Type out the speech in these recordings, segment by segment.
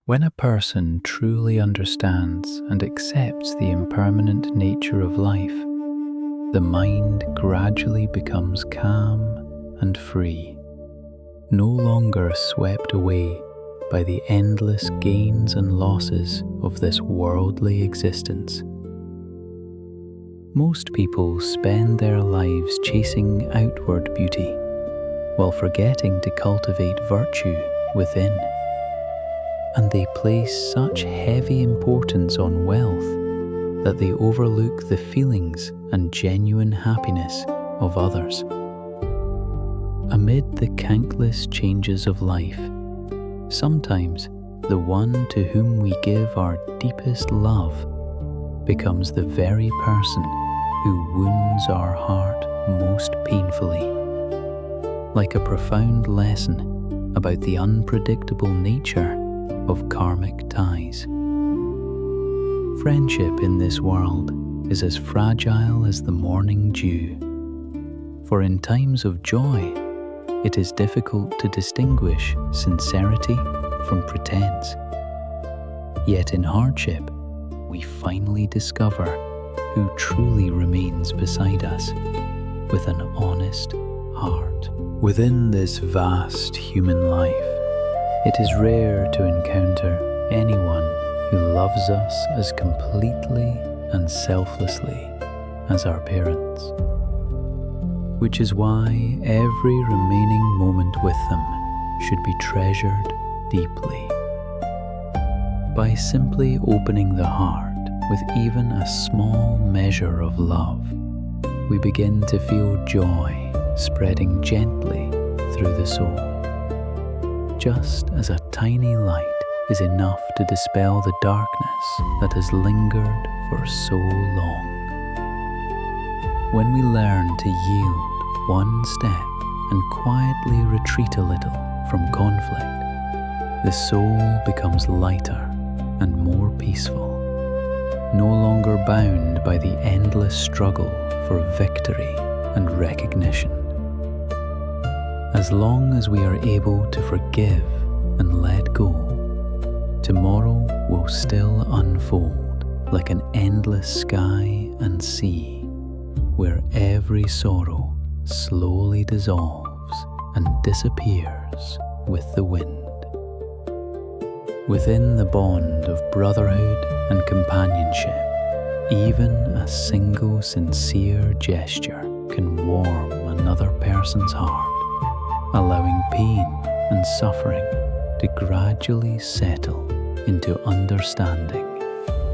When a person truly understands and accepts the impermanent nature of life, the mind gradually becomes calm and free, no longer swept away by the endless gains and losses of this worldly existence. Most people spend their lives chasing outward beauty, while forgetting to cultivate virtue within. And they place such heavy importance on wealth that they overlook the feelings and genuine happiness of others. Amid the countless changes of life, sometimes the one to whom we give our deepest love becomes the very person who wounds our heart most painfully. Like a profound lesson about the unpredictable nature of karmic ties. Friendship in this world is as fragile as the morning dew, for in times of joy, it is difficult to distinguish sincerity from pretense. Yet in hardship, we finally discover who truly remains beside us with an honest heart. Within this vast human life, it is rare to encounter anyone who loves us as completely and selflessly as our parents, which is why every remaining moment with them should be treasured deeply. By simply opening the heart with even a small measure of love, we begin to feel joy spreading gently through the soul. Just as a tiny light is enough to dispel the darkness that has lingered for so long. When we learn to yield one step and quietly retreat a little from conflict, the soul becomes lighter and more peaceful, no longer bound by the endless struggle for victory and recognition. As long as we are able to forgive and let go, tomorrow will still unfold like an endless sky and sea, where every sorrow slowly dissolves and disappears with the wind. Within the bond of brotherhood and companionship, even a single sincere gesture can warm another person's heart, allowing pain and suffering to gradually settle into understanding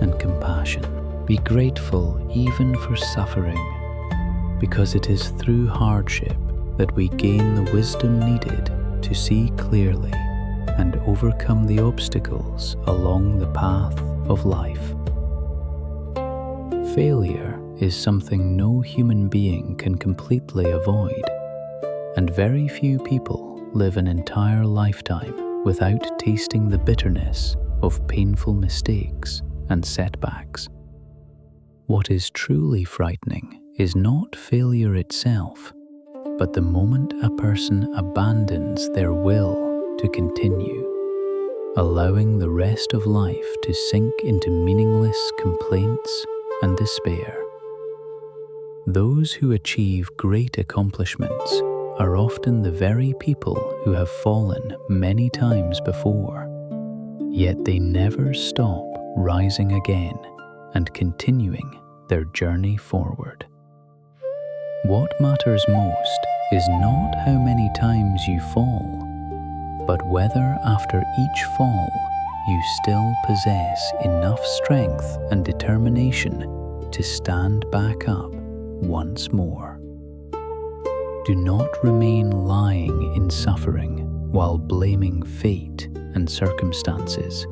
and compassion. Be grateful even for suffering, because it is through hardship that we gain the wisdom needed to see clearly and overcome the obstacles along the path of life. Failure is something no human being can completely avoid, and very few people live an entire lifetime without tasting the bitterness of painful mistakes and setbacks. What is truly frightening is not failure itself, but the moment a person abandons their will to continue, allowing the rest of life to sink into meaningless complaints and despair. Those who achieve great accomplishments are often the very people who have fallen many times before, yet they never stop rising again and continuing their journey forward. What matters most is not how many times you fall, but whether after each fall you still possess enough strength and determination to stand back up once more. Do not remain lying in suffering while blaming fate and circumstances,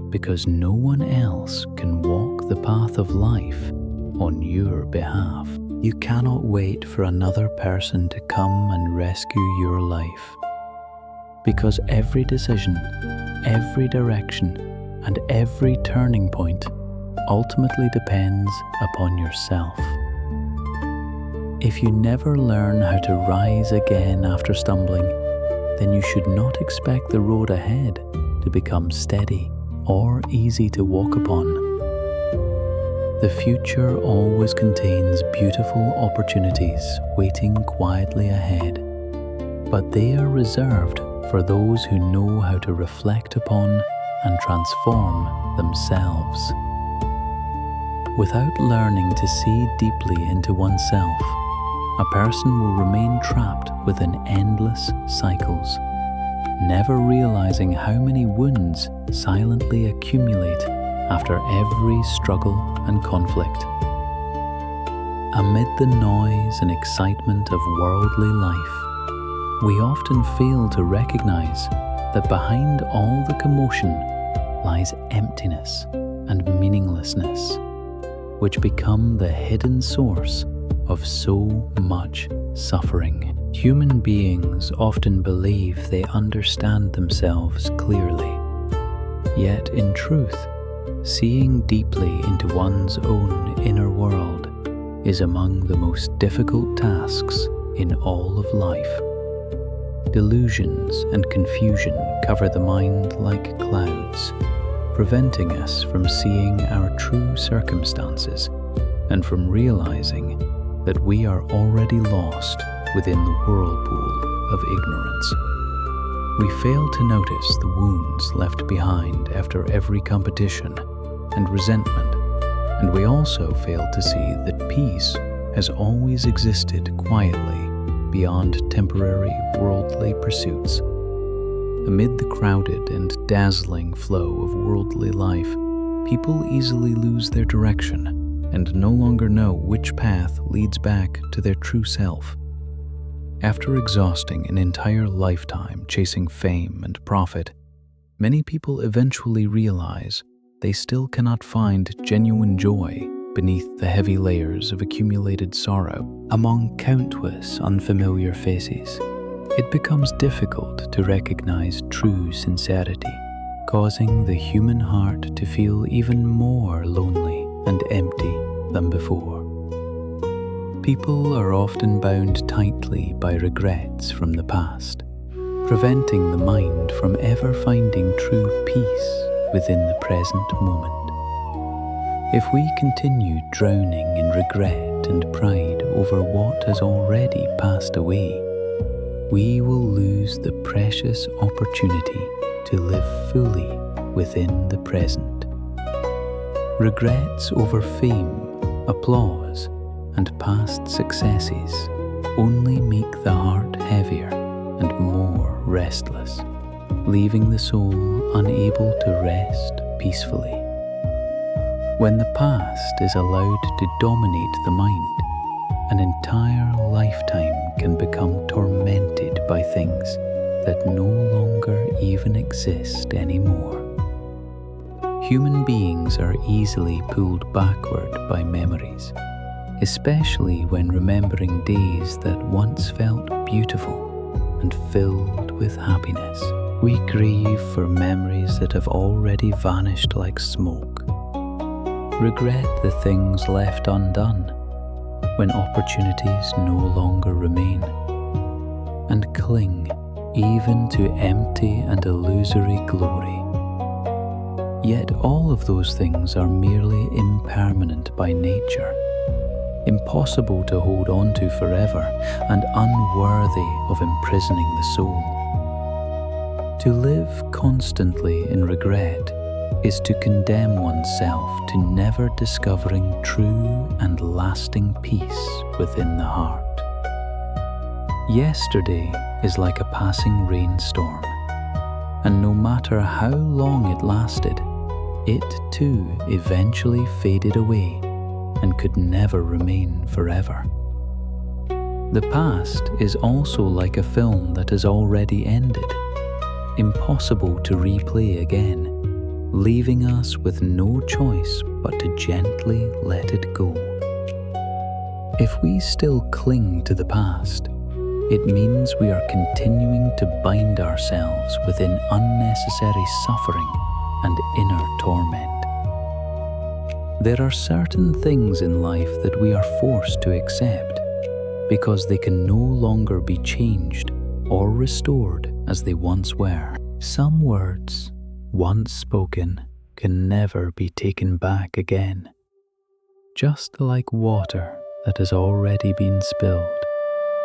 because no one else can walk the path of life on your behalf. You cannot wait for another person to come and rescue your life, because every decision, every direction, and every turning point ultimately depends upon yourself. If you never learn how to rise again after stumbling, then you should not expect the road ahead to become steady or easy to walk upon. The future always contains beautiful opportunities waiting quietly ahead, but they are reserved for those who know how to reflect upon and transform themselves. Without learning to see deeply into oneself, a person will remain trapped within endless cycles, never realizing how many wounds silently accumulate after every struggle and conflict. Amid the noise and excitement of worldly life, we often fail to recognize that behind all the commotion lies emptiness and meaninglessness, which become the hidden source of so much suffering. Human beings often believe they understand themselves clearly, yet in truth, seeing deeply into one's own inner world is among the most difficult tasks in all of life. Delusions and confusion cover the mind like clouds, preventing us from seeing our true circumstances and from realizing that we are already lost within the whirlpool of ignorance. We fail to notice the wounds left behind after every competition and resentment, and we also fail to see that peace has always existed quietly beyond temporary worldly pursuits. Amid the crowded and dazzling flow of worldly life, people easily lose their direction and no longer know which path leads back to their true self. After exhausting an entire lifetime chasing fame and profit, many people eventually realize they still cannot find genuine joy beneath the heavy layers of accumulated sorrow. Among countless unfamiliar faces, it becomes difficult to recognize true sincerity, causing the human heart to feel even more lonely and empty than before. People are often bound tightly by regrets from the past, preventing the mind from ever finding true peace within the present moment. If we continue drowning in regret and pride over what has already passed away, we will lose the precious opportunity to live fully within the present. Regrets over fame, applause, and past successes only make the heart heavier and more restless, leaving the soul unable to rest peacefully. When the past is allowed to dominate the mind, an entire lifetime can become tormented by things that no longer even exist anymore. Human beings are easily pulled backward by memories, especially when remembering days that once felt beautiful and filled with happiness. We grieve for memories that have already vanished like smoke, regret the things left undone when opportunities no longer remain, and cling even to empty and illusory glory. Yet all of those things are merely impermanent by nature, impossible to hold on to forever, and unworthy of imprisoning the soul. To live constantly in regret is to condemn oneself to never discovering true and lasting peace within the heart. Yesterday is like a passing rainstorm, and no matter how long it lasted, it too eventually faded away and could never remain forever. The past is also like a film that has already ended, impossible to replay again, leaving us with no choice but to gently let it go. If we still cling to the past, it means we are continuing to bind ourselves within unnecessary suffering and inner torment. There are certain things in life that we are forced to accept because they can no longer be changed or restored as they once were. Some words, once spoken, can never be taken back again, just like water that has already been spilled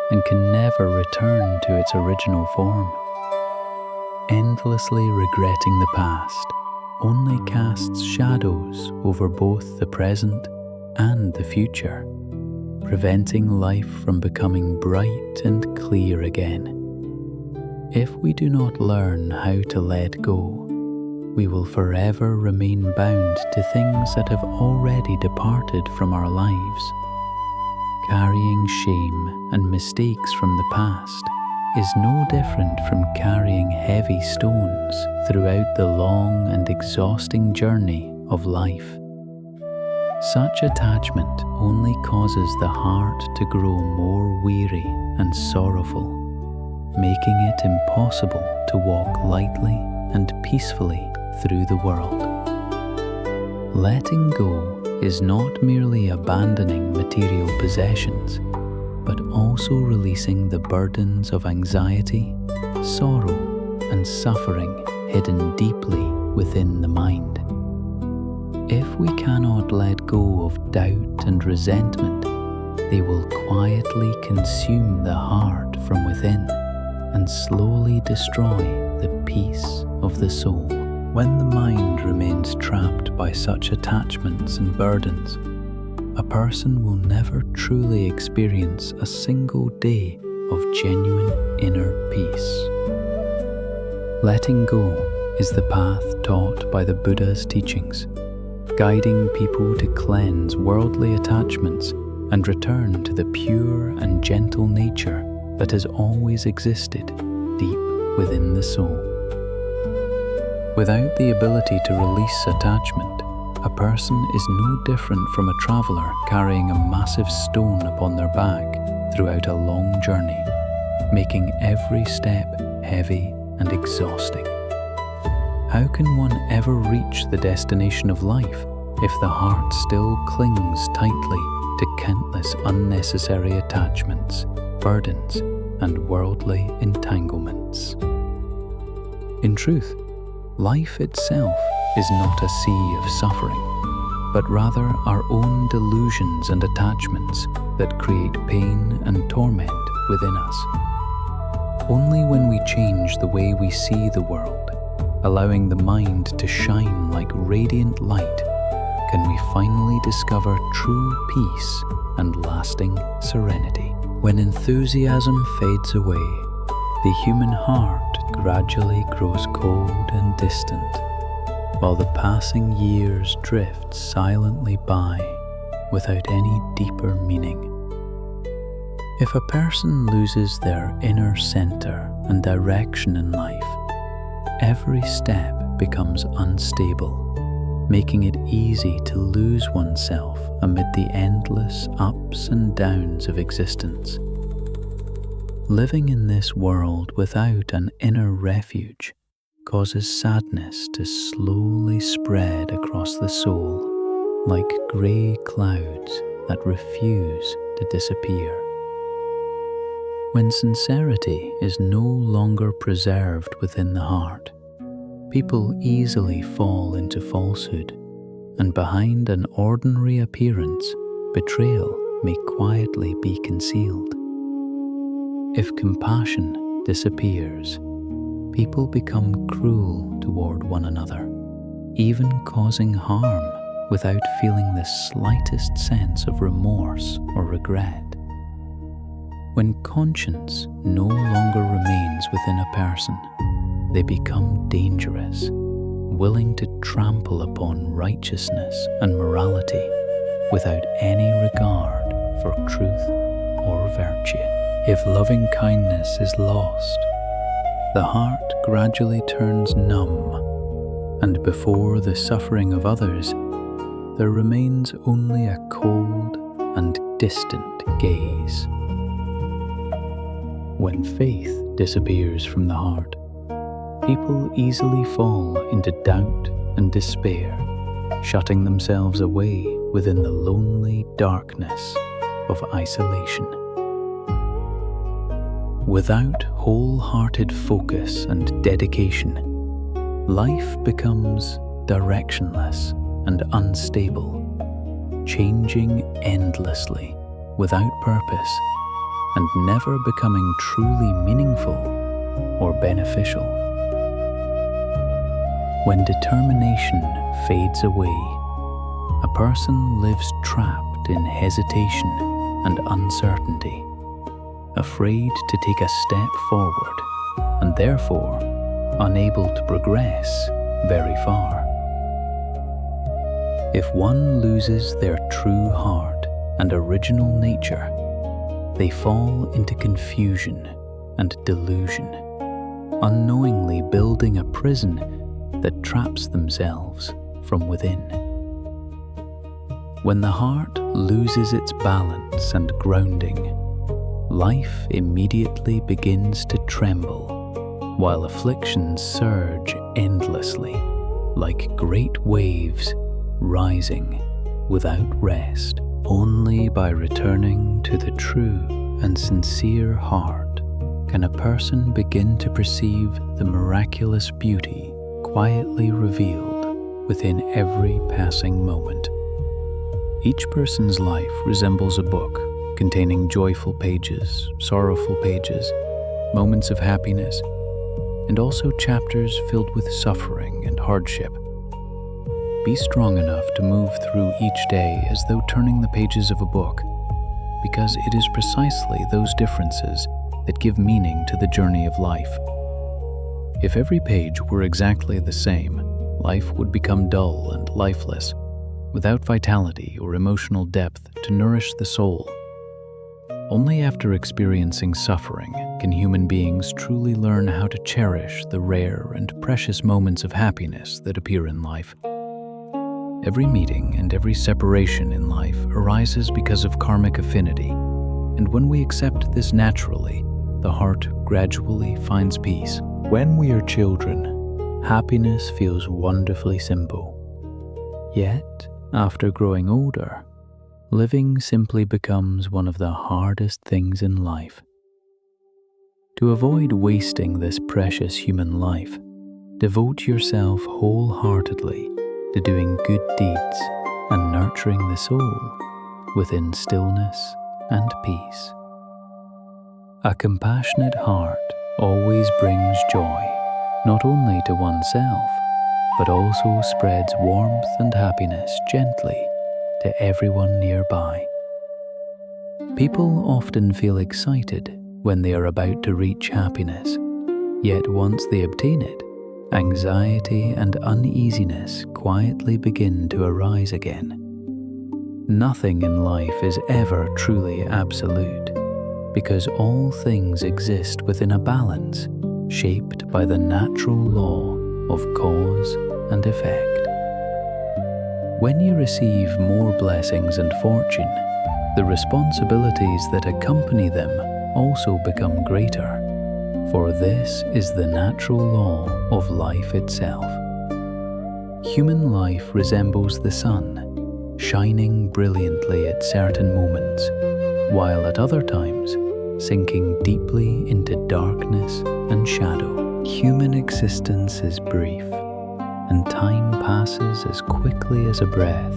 and can never return to its original form. Endlessly regretting the past only casts shadows over both the present and the future, preventing life from becoming bright and clear again. If we do not learn how to let go, we will forever remain bound to things that have already departed from our lives. Carrying shame and mistakes from the past is no different from carrying heavy stones throughout the long and exhausting journey of life. Such attachment only causes the heart to grow more weary and sorrowful, making it impossible to walk lightly and peacefully through the world. Letting go is not merely abandoning material possessions, but also releasing the burdens of anxiety, sorrow, and suffering hidden deeply within the mind. If we cannot let go of doubt and resentment, they will quietly consume the heart from within and slowly destroy the peace of the soul. When the mind remains trapped by such attachments and burdens, a person will never truly experience a single day of genuine inner peace. Letting go is the path taught by the Buddha's teachings, guiding people to cleanse worldly attachments and return to the pure and gentle nature that has always existed deep within the soul. Without the ability to release attachment, a person is no different from a traveller carrying a massive stone upon their back throughout a long journey, making every step heavy and exhausting. How can one ever reach the destination of life if the heart still clings tightly to countless unnecessary attachments, burdens, and worldly entanglements? In truth, life itself is not a sea of suffering, but rather our own delusions and attachments that create pain and torment within us. Only when we change the way we see the world, allowing the mind to shine like radiant light, can we finally discover true peace and lasting serenity. When enthusiasm fades away, the human heart gradually grows cold and distant, while the passing years drift silently by without any deeper meaning. If a person loses their inner center and direction in life, every step becomes unstable, making it easy to lose oneself amid the endless ups and downs of existence. Living in this world without an inner refuge causes sadness to slowly spread across the soul like grey clouds that refuse to disappear. When sincerity is no longer preserved within the heart, people easily fall into falsehood, and behind an ordinary appearance, betrayal may quietly be concealed. If compassion disappears, people become cruel toward one another, even causing harm without feeling the slightest sense of remorse or regret. When conscience no longer remains within a person, they become dangerous, willing to trample upon righteousness and morality without any regard for truth or virtue. If loving kindness is lost, the heart gradually turns numb, and before the suffering of others, there remains only a cold and distant gaze. When faith disappears from the heart, people easily fall into doubt and despair, shutting themselves away within the lonely darkness of isolation. Without wholehearted focus and dedication, life becomes directionless and unstable, changing endlessly without purpose and never becoming truly meaningful or beneficial. When determination fades away, a person lives trapped in hesitation and uncertainty, afraid to take a step forward and therefore unable to progress very far. If one loses their true heart and original nature, they fall into confusion and delusion, unknowingly building a prison that traps themselves from within. When the heart loses its balance and grounding, life immediately begins to tremble, while afflictions surge endlessly, like great waves rising without rest. Only by returning to the true and sincere heart can a person begin to perceive the miraculous beauty quietly revealed within every passing moment. Each person's life resembles a book containing joyful pages, sorrowful pages, moments of happiness, and also chapters filled with suffering and hardship. Be strong enough to move through each day as though turning the pages of a book, because it is precisely those differences that give meaning to the journey of life. If every page were exactly the same, life would become dull and lifeless, without vitality or emotional depth to nourish the soul. Only after experiencing suffering can human beings truly learn how to cherish the rare and precious moments of happiness that appear in life. Every meeting and every separation in life arises because of karmic affinity, and when we accept this naturally, the heart gradually finds peace. When we are children, happiness feels wonderfully simple. Yet, after growing older, living simply becomes one of the hardest things in life. To avoid wasting this precious human life, devote yourself wholeheartedly to doing good deeds and nurturing the soul within stillness and peace. A compassionate heart always brings joy, not only to oneself, but also spreads warmth and happiness gently to everyone nearby. People often feel excited when they are about to reach happiness, yet once they obtain it, anxiety and uneasiness quietly begin to arise again. Nothing in life is ever truly absolute, because all things exist within a balance shaped by the natural law of cause and effect. When you receive more blessings and fortune, the responsibilities that accompany them also become greater, for this is the natural law of life itself. Human life resembles the sun, shining brilliantly at certain moments, while at other times sinking deeply into darkness and shadow. Human existence is brief, and time passes as quickly as a breath,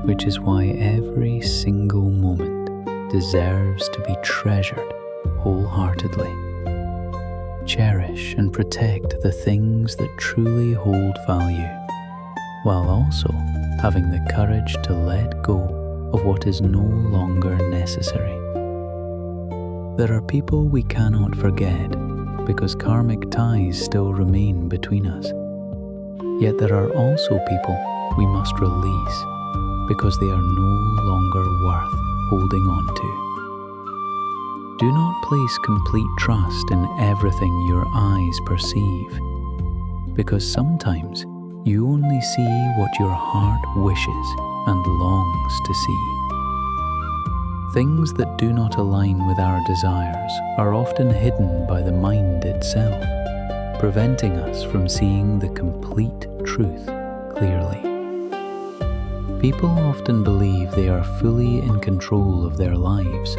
which is why every single moment deserves to be treasured wholeheartedly. Cherish and protect the things that truly hold value, while also having the courage to let go of what is no longer necessary. There are people we cannot forget because karmic ties still remain between us. Yet there are also people we must release because they are no longer worth holding on to. Do not place complete trust in everything your eyes perceive, because sometimes you only see what your heart wishes and longs to see. Things that do not align with our desires are often hidden by the mind itself, preventing us from seeing the complete truth clearly. People often believe they are fully in control of their lives,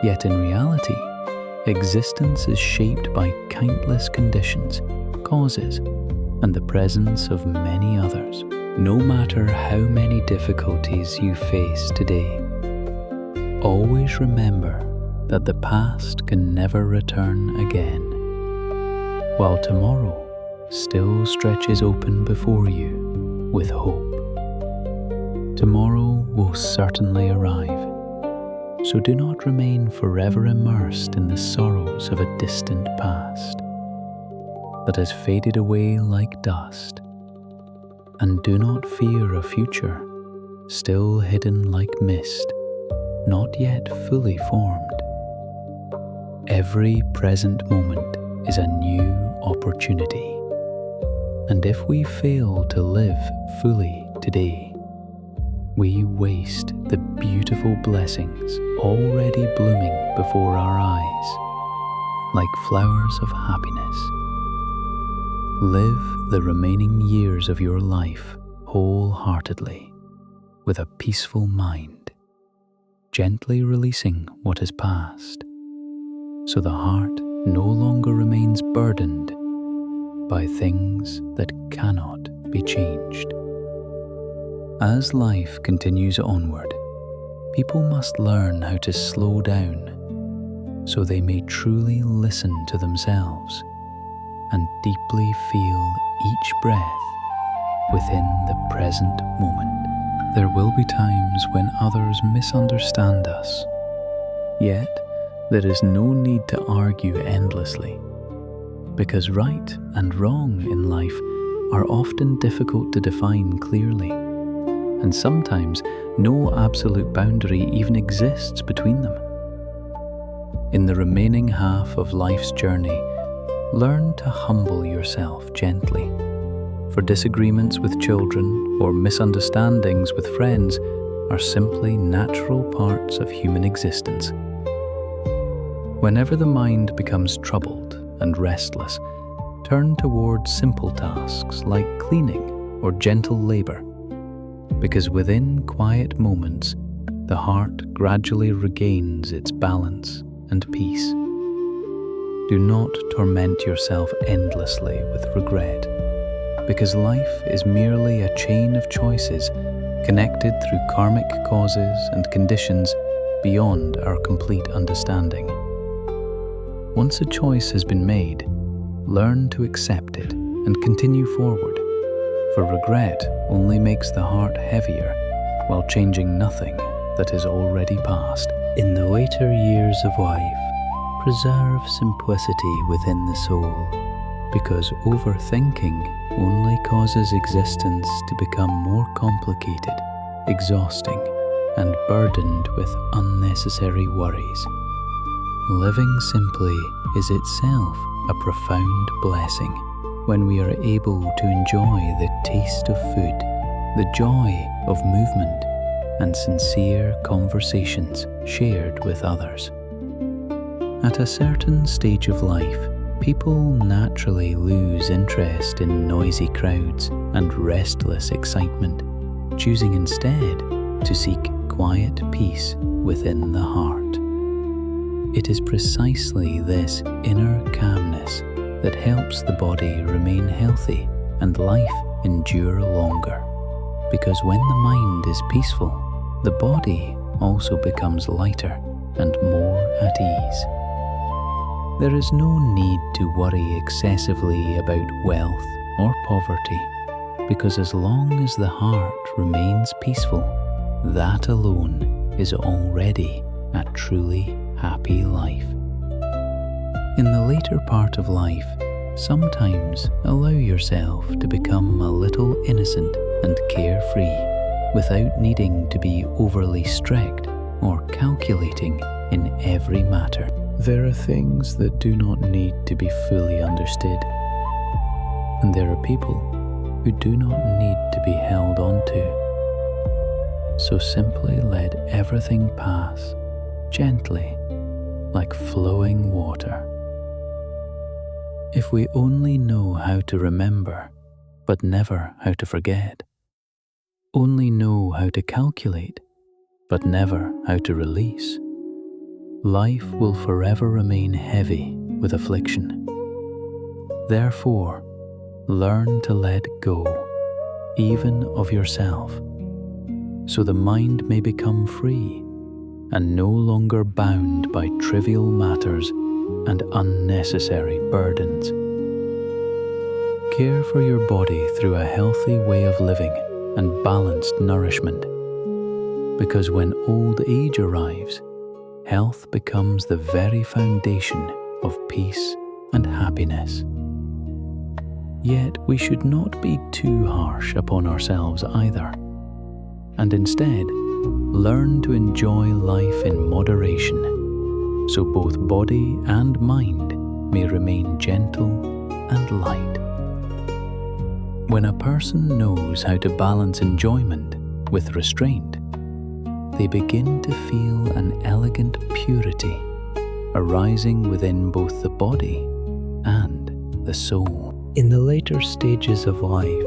yet in reality, existence is shaped by countless conditions, causes, and the presence of many others. No matter how many difficulties you face today, always remember that the past can never return again, while tomorrow still stretches open before you with hope. Tomorrow will certainly arrive, so do not remain forever immersed in the sorrows of a distant past that has faded away like dust, and do not fear a future still hidden like mist, not yet fully formed. Every present moment is a new opportunity, and if we fail to live fully today, we waste the beautiful blessings already blooming before our eyes, like flowers of happiness. Live the remaining years of your life wholeheartedly, with a peaceful mind, gently releasing what has passed, so the heart no longer remains burdened by things that cannot be changed. As life continues onward, people must learn how to slow down so they may truly listen to themselves and deeply feel each breath within the present moment. There will be times when others misunderstand us, yet there is no need to argue endlessly, because right and wrong in life are often difficult to define clearly, and sometimes no absolute boundary even exists between them. In the remaining half of life's journey, learn to humble yourself gently, for disagreements with children or misunderstandings with friends are simply natural parts of human existence. Whenever the mind becomes troubled and restless, turn towards simple tasks like cleaning or gentle labor, because within quiet moments, the heart gradually regains its balance and peace. Do not torment yourself endlessly with regret, because life is merely a chain of choices connected through karmic causes and conditions beyond our complete understanding. Once a choice has been made, learn to accept it and continue forward, for regret only makes the heart heavier while changing nothing that is already past. In the later years of life, preserve simplicity within the soul, because overthinking only causes existence to become more complicated, exhausting, and burdened with unnecessary worries. Living simply is itself a profound blessing when we are able to enjoy the taste of food, the joy of movement, and sincere conversations shared with others. At a certain stage of life, people naturally lose interest in noisy crowds and restless excitement, choosing instead to seek quiet peace within the heart. It is precisely this inner calmness that helps the body remain healthy and life endure longer, because when the mind is peaceful, the body also becomes lighter and more at ease. There is no need to worry excessively about wealth or poverty, because as long as the heart remains peaceful, that alone is already a truly happy life. In the later part of life, sometimes allow yourself to become a little innocent and carefree, without needing to be overly strict or calculating in every matter. There are things that do not need to be fully understood, and there are people who do not need to be held on to. So simply let everything pass gently, like flowing water. If we only know how to remember, but never how to forget, only know how to calculate, but never how to release, life will forever remain heavy with affliction. Therefore, learn to let go, even of yourself, so the mind may become free and no longer bound by trivial matters and unnecessary burdens. Care for your body through a healthy way of living and balanced nourishment, because when old age arrives, health becomes the very foundation of peace and happiness. Yet we should not be too harsh upon ourselves either, and instead learn to enjoy life in moderation, so both body and mind may remain gentle and light. When a person knows how to balance enjoyment with restraint, they begin to feel an elegant purity arising within both the body and the soul. In the later stages of life,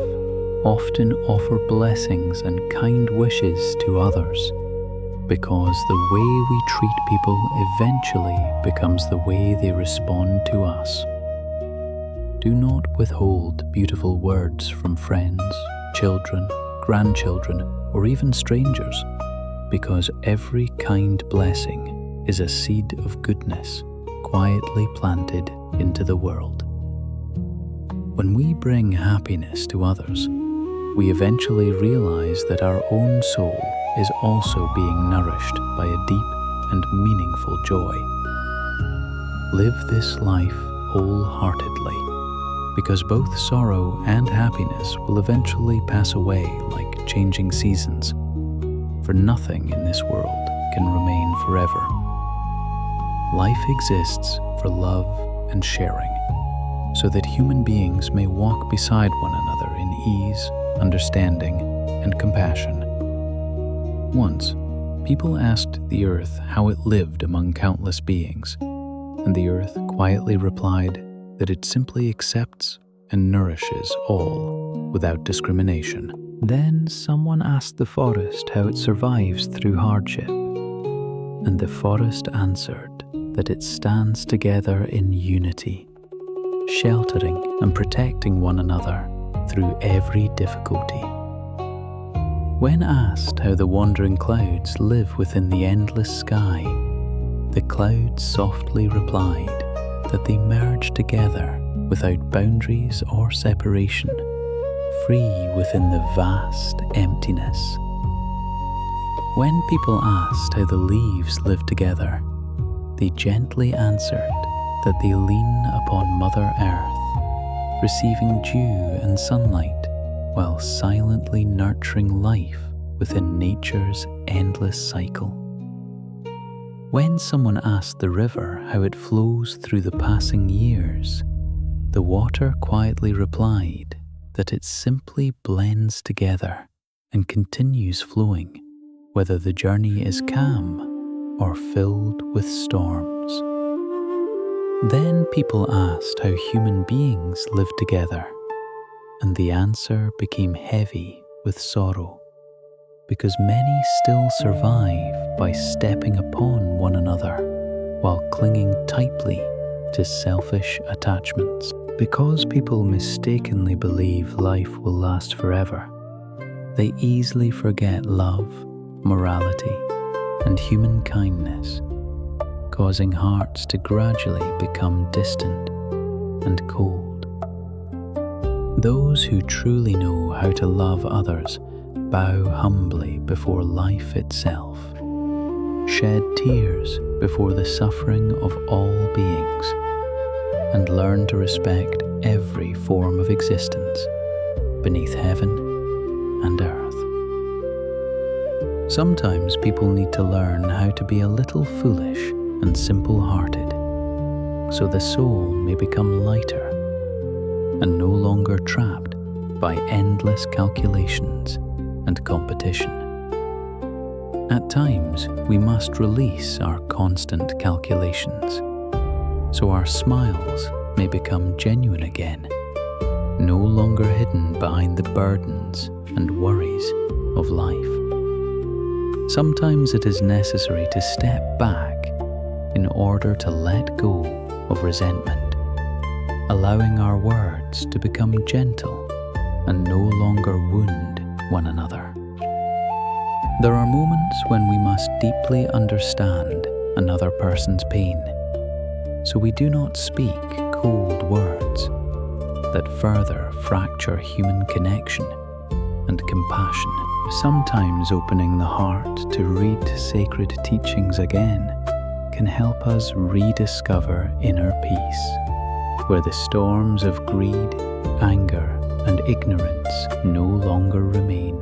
often offer blessings and kind wishes to others, because the way we treat people eventually becomes the way they respond to us. Do not withhold beautiful words from friends, children, grandchildren, or even strangers, because every kind blessing is a seed of goodness quietly planted into the world. When we bring happiness to others, we eventually realize that our own soul is also being nourished by a deep and meaningful joy. Live this life wholeheartedly, because both sorrow and happiness will eventually pass away like changing seasons, for nothing in this world can remain forever. Life exists for love and sharing, so that human beings may walk beside one another in ease, understanding, and compassion. Once, people asked the earth how it lived among countless beings, and the earth quietly replied that it simply accepts and nourishes all without discrimination. Then someone asked the forest how it survives through hardship, and the forest answered that it stands together in unity, sheltering and protecting one another through every difficulty. When asked how the wandering clouds live within the endless sky, the clouds softly replied that they merge together without boundaries or separation, free within the vast emptiness. When people asked how the leaves live together, they gently answered that they lean upon Mother Earth, receiving dew and sunlight while silently nurturing life within nature's endless cycle. When someone asked the river how it flows through the passing years, the water quietly replied that it simply blends together and continues flowing, whether the journey is calm or filled with storms. Then people asked how human beings live together, and the answer became heavy with sorrow, because many still survive by stepping upon one another while clinging tightly to selfish attachments. Because people mistakenly believe life will last forever, they easily forget love, morality, and human kindness, causing hearts to gradually become distant and cold. Those who truly know how to love others bow humbly before life itself, shed tears before the suffering of all beings, and learn to respect every form of existence beneath heaven and earth. Sometimes people need to learn how to be a little foolish and simple-hearted, so the soul may become lighter and no longer trapped by endless calculations and competition. At times, we must release our constant calculations, so our smiles may become genuine again, no longer hidden behind the burdens and worries of life. Sometimes it is necessary to step back in order to let go of resentment, allowing our words hearts to become gentle and no longer wound one another. There are moments when we must deeply understand another person's pain, so we do not speak cold words that further fracture human connection and compassion. Sometimes opening the heart to read sacred teachings again can help us rediscover inner peace, where the storms of greed, anger, and ignorance no longer remain.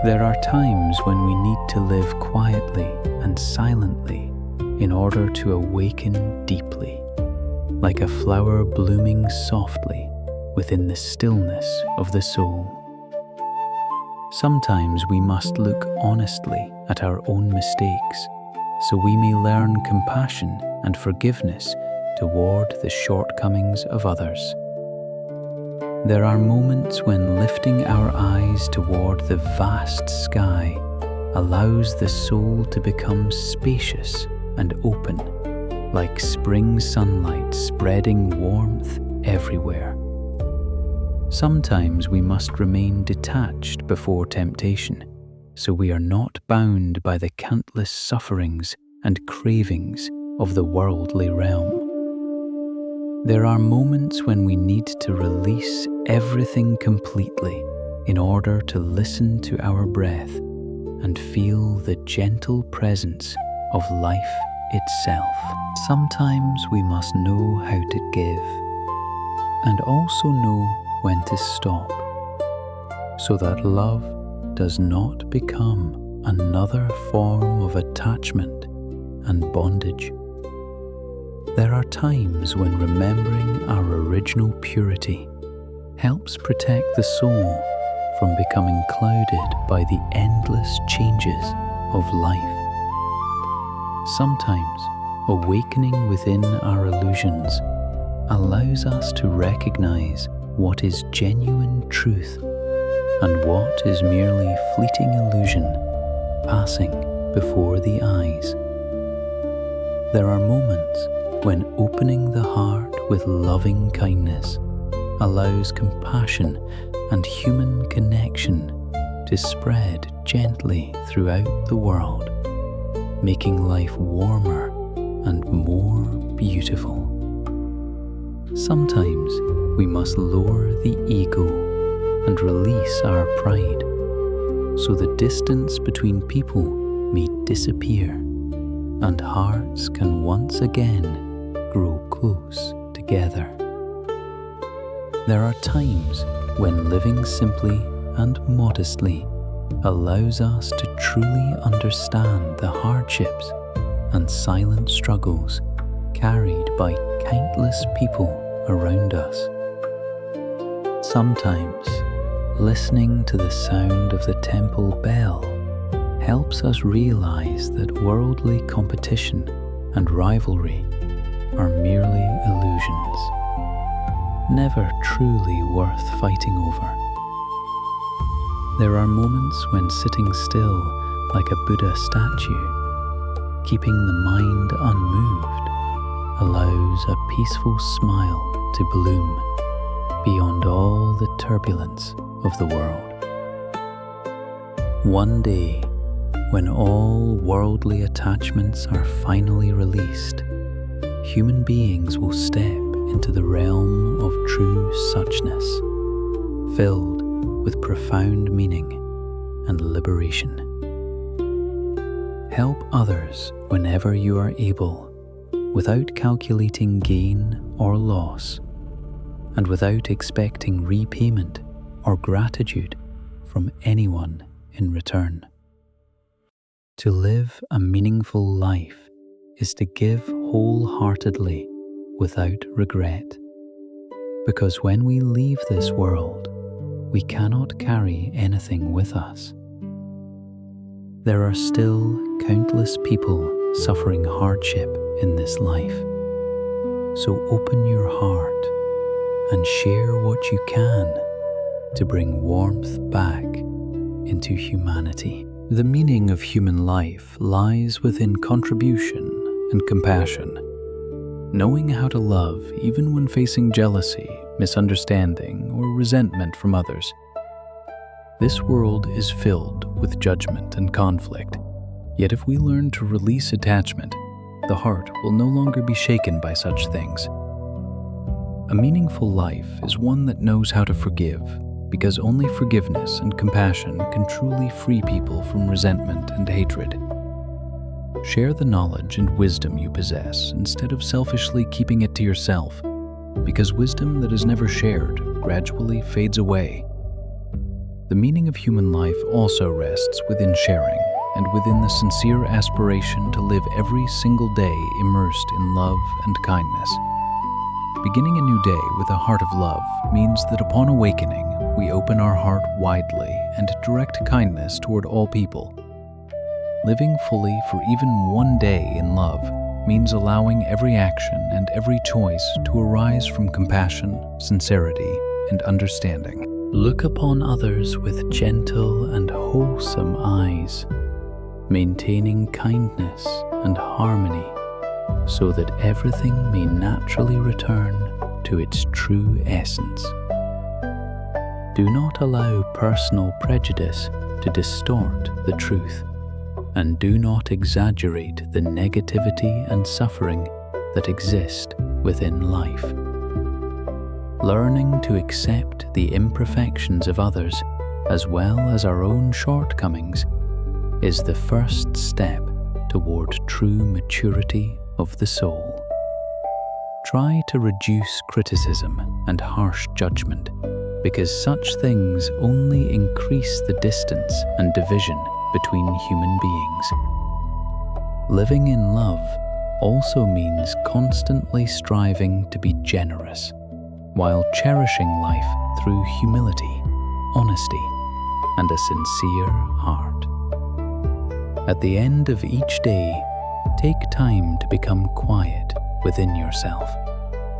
There are times when we need to live quietly and silently in order to awaken deeply, like a flower blooming softly within the stillness of the soul. Sometimes we must look honestly at our own mistakes, so we may learn compassion and forgiveness toward the shortcomings of others. There are moments when lifting our eyes toward the vast sky allows the soul to become spacious and open, like spring sunlight spreading warmth everywhere. Sometimes we must remain detached before temptation, so we are not bound by the countless sufferings and cravings of the worldly realm. There are moments when we need to release everything completely in order to listen to our breath and feel the gentle presence of life itself. Sometimes we must know how to give and also know when to stop, so that love does not become another form of attachment and bondage. There are times when remembering our original purity helps protect the soul from becoming clouded by the endless changes of life. Sometimes awakening within our illusions allows us to recognize what is genuine truth and what is merely fleeting illusion passing before the eyes. There are moments when opening the heart with loving kindness allows compassion and human connection to spread gently throughout the world, making life warmer and more beautiful. Sometimes we must lower the ego and release our pride, so the distance between people may disappear and hearts can once again grow close together. There are times when living simply and modestly allows us to truly understand the hardships and silent struggles carried by countless people around us. Sometimes listening to the sound of the temple bell helps us realize that worldly competition and rivalry are merely illusions, never truly worth fighting over. There are moments when sitting still like a Buddha statue, keeping the mind unmoved, allows a peaceful smile to bloom beyond all the turbulence of the world. One day, when all worldly attachments are finally released, human beings will step into the realm of true suchness, filled with profound meaning and liberation. Help others whenever you are able, without calculating gain or loss, and without expecting repayment or gratitude from anyone in return. To live a meaningful life is to give wholeheartedly without regret, because when we leave this world, we cannot carry anything with us. There are still countless people suffering hardship in this life, so open your heart and share what you can to bring warmth back into humanity. The meaning of human life lies within contribution and compassion, knowing how to love even when facing jealousy, misunderstanding, or resentment from others. This world is filled with judgment and conflict, yet if we learn to release attachment, the heart will no longer be shaken by such things. A meaningful life is one that knows how to forgive, because only forgiveness and compassion can truly free people from resentment and hatred. Share the knowledge and wisdom you possess instead of selfishly keeping it to yourself, because wisdom that is never shared gradually fades away. The meaning of human life also rests within sharing and within the sincere aspiration to live every single day immersed in love and kindness. Beginning a new day with a heart of love means that upon awakening, we open our heart widely and direct kindness toward all people. Living fully for even one day in love means allowing every action and every choice to arise from compassion, sincerity, and understanding. Look upon others with gentle and wholesome eyes, maintaining kindness and harmony, so that everything may naturally return to its true essence. Do not allow personal prejudice to distort the truth, and do not exaggerate the negativity and suffering that exist within life. Learning to accept the imperfections of others, as well as our own shortcomings, is the first step toward true maturity of the soul. Try to reduce criticism and harsh judgment, because such things only increase the distance and division between human beings. Living in love also means constantly striving to be generous, while cherishing life through humility, honesty, and a sincere heart. At the end of each day, take time to become quiet within yourself,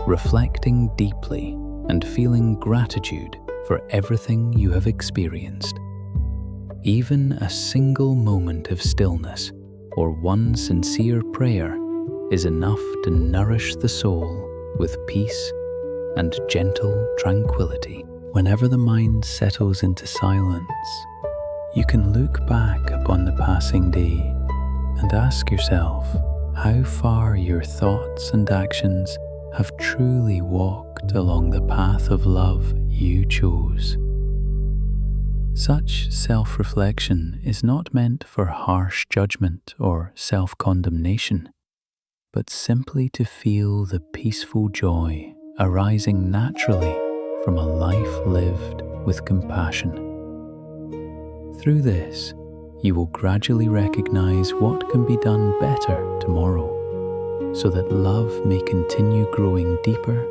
reflecting deeply and feeling gratitude for everything you have experienced. Even a single moment of stillness or one sincere prayer is enough to nourish the soul with peace and gentle tranquility. Whenever the mind settles into silence, you can look back upon the passing day and ask yourself how far your thoughts and actions have truly walked along the path of love you chose. Such self-reflection is not meant for harsh judgment or self-condemnation, but simply to feel the peaceful joy arising naturally from a life lived with compassion. Through this, you will gradually recognize what can be done better tomorrow, so that love may continue growing deeper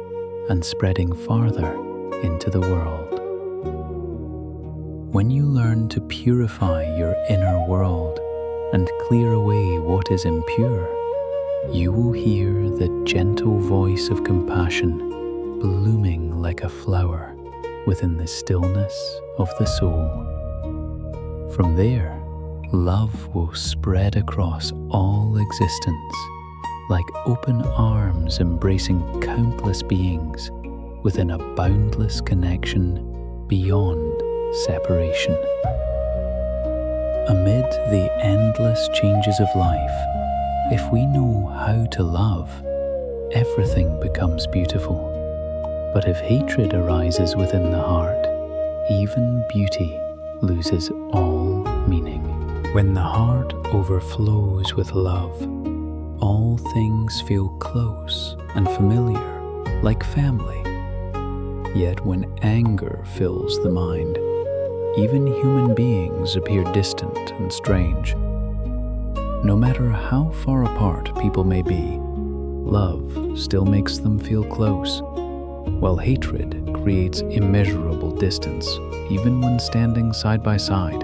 and spreading farther into the world. When you learn to purify your inner world and clear away what is impure, you will hear the gentle voice of compassion blooming like a flower within the stillness of the soul. From there, love will spread across all existence, like open arms embracing countless beings within a boundless connection beyond separation. Amid the endless changes of life, if we know how to love, everything becomes beautiful. But if hatred arises within the heart, even beauty loses all meaning. When the heart overflows with love, all things feel close and familiar, like family. Yet when anger fills the mind, even human beings appear distant and strange. No matter how far apart people may be, love still makes them feel close, while hatred creates immeasurable distance, even when standing side by side.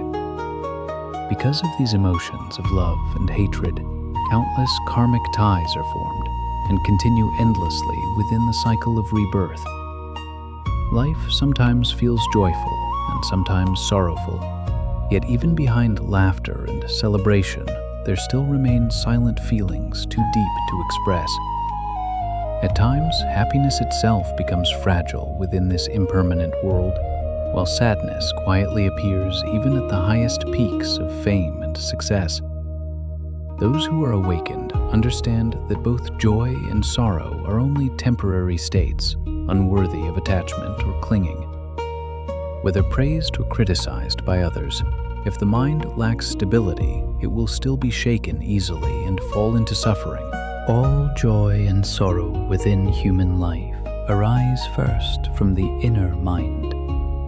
Because of these emotions of love and hatred, countless karmic ties are formed and continue endlessly within the cycle of rebirth. Life sometimes feels joyful and sometimes sorrowful, yet even behind laughter and celebration, there still remain silent feelings too deep to express. At times, happiness itself becomes fragile within this impermanent world, while sadness quietly appears even at the highest peaks of fame and success. Those who are awakened understand that both joy and sorrow are only temporary states, unworthy of attachment or clinging. Whether praised or criticized by others, if the mind lacks stability, it will still be shaken easily and fall into suffering. All joy and sorrow within human life arise first from the inner mind,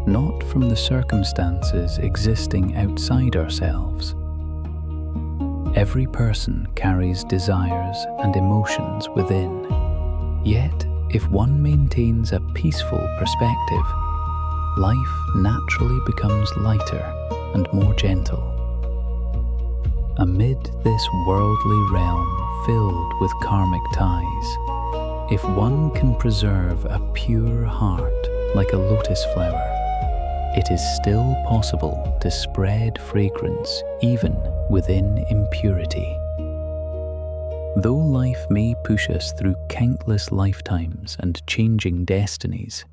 not from the circumstances existing outside ourselves. Every person carries desires and emotions within. Yet, if one maintains a peaceful perspective, life naturally becomes lighter and more gentle. Amid this worldly realm filled with karmic ties, if one can preserve a pure heart like a lotus flower, it is still possible to spread fragrance even within impurity. Though life may push us through countless lifetimes and changing destinies,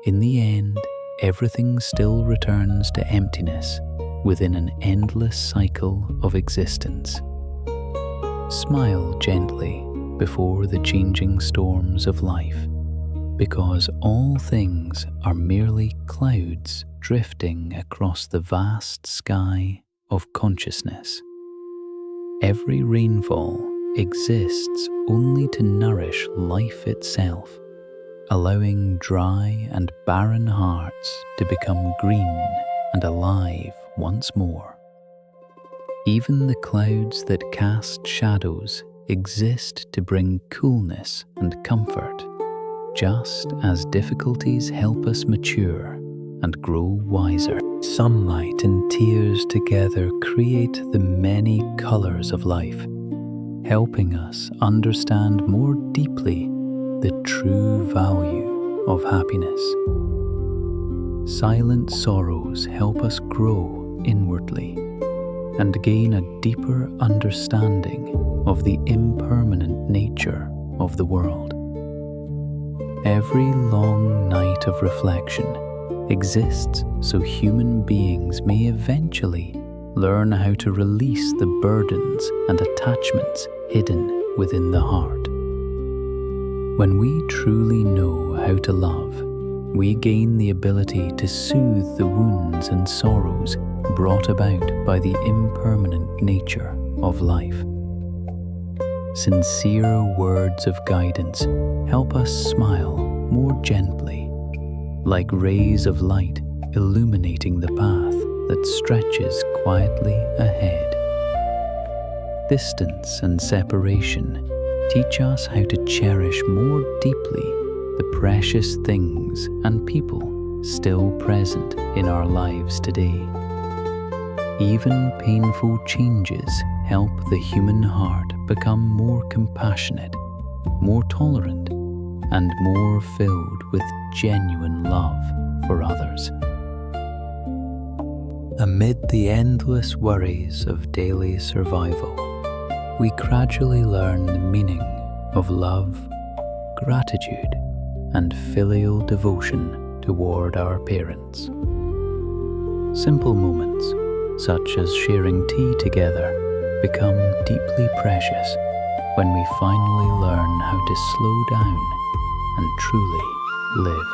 in the end, everything still returns to emptiness within an endless cycle of existence. Smile gently before the changing storms of life, because all things are merely clouds drifting across the vast sky of consciousness. Every rainfall exists only to nourish life itself, allowing dry and barren hearts to become green and alive once more. Even the clouds that cast shadows exist to bring coolness and comfort, just as difficulties help us mature and grow wiser. Sunlight and tears together create the many colors of life, helping us understand more deeply the true value of happiness. Silent sorrows help us grow inwardly and gain a deeper understanding of the impermanent nature of the world. Every long night of reflection exists so human beings may eventually learn how to release the burdens and attachments hidden within the heart. When we truly know how to love, we gain the ability to soothe the wounds and sorrows brought about by the impermanent nature of life. Sincere words of guidance help us smile more gently, like rays of light illuminating the path that stretches quietly ahead. Distance and separation teach us how to cherish more deeply the precious things and people still present in our lives today. Even painful changes help the human heart become more compassionate, more tolerant, and more filled with genuine love for others. Amid the endless worries of daily survival, we gradually learn the meaning of love, gratitude, and filial devotion toward our parents. Simple moments, such as sharing tea together, become deeply precious when we finally learn how to slow down and truly live.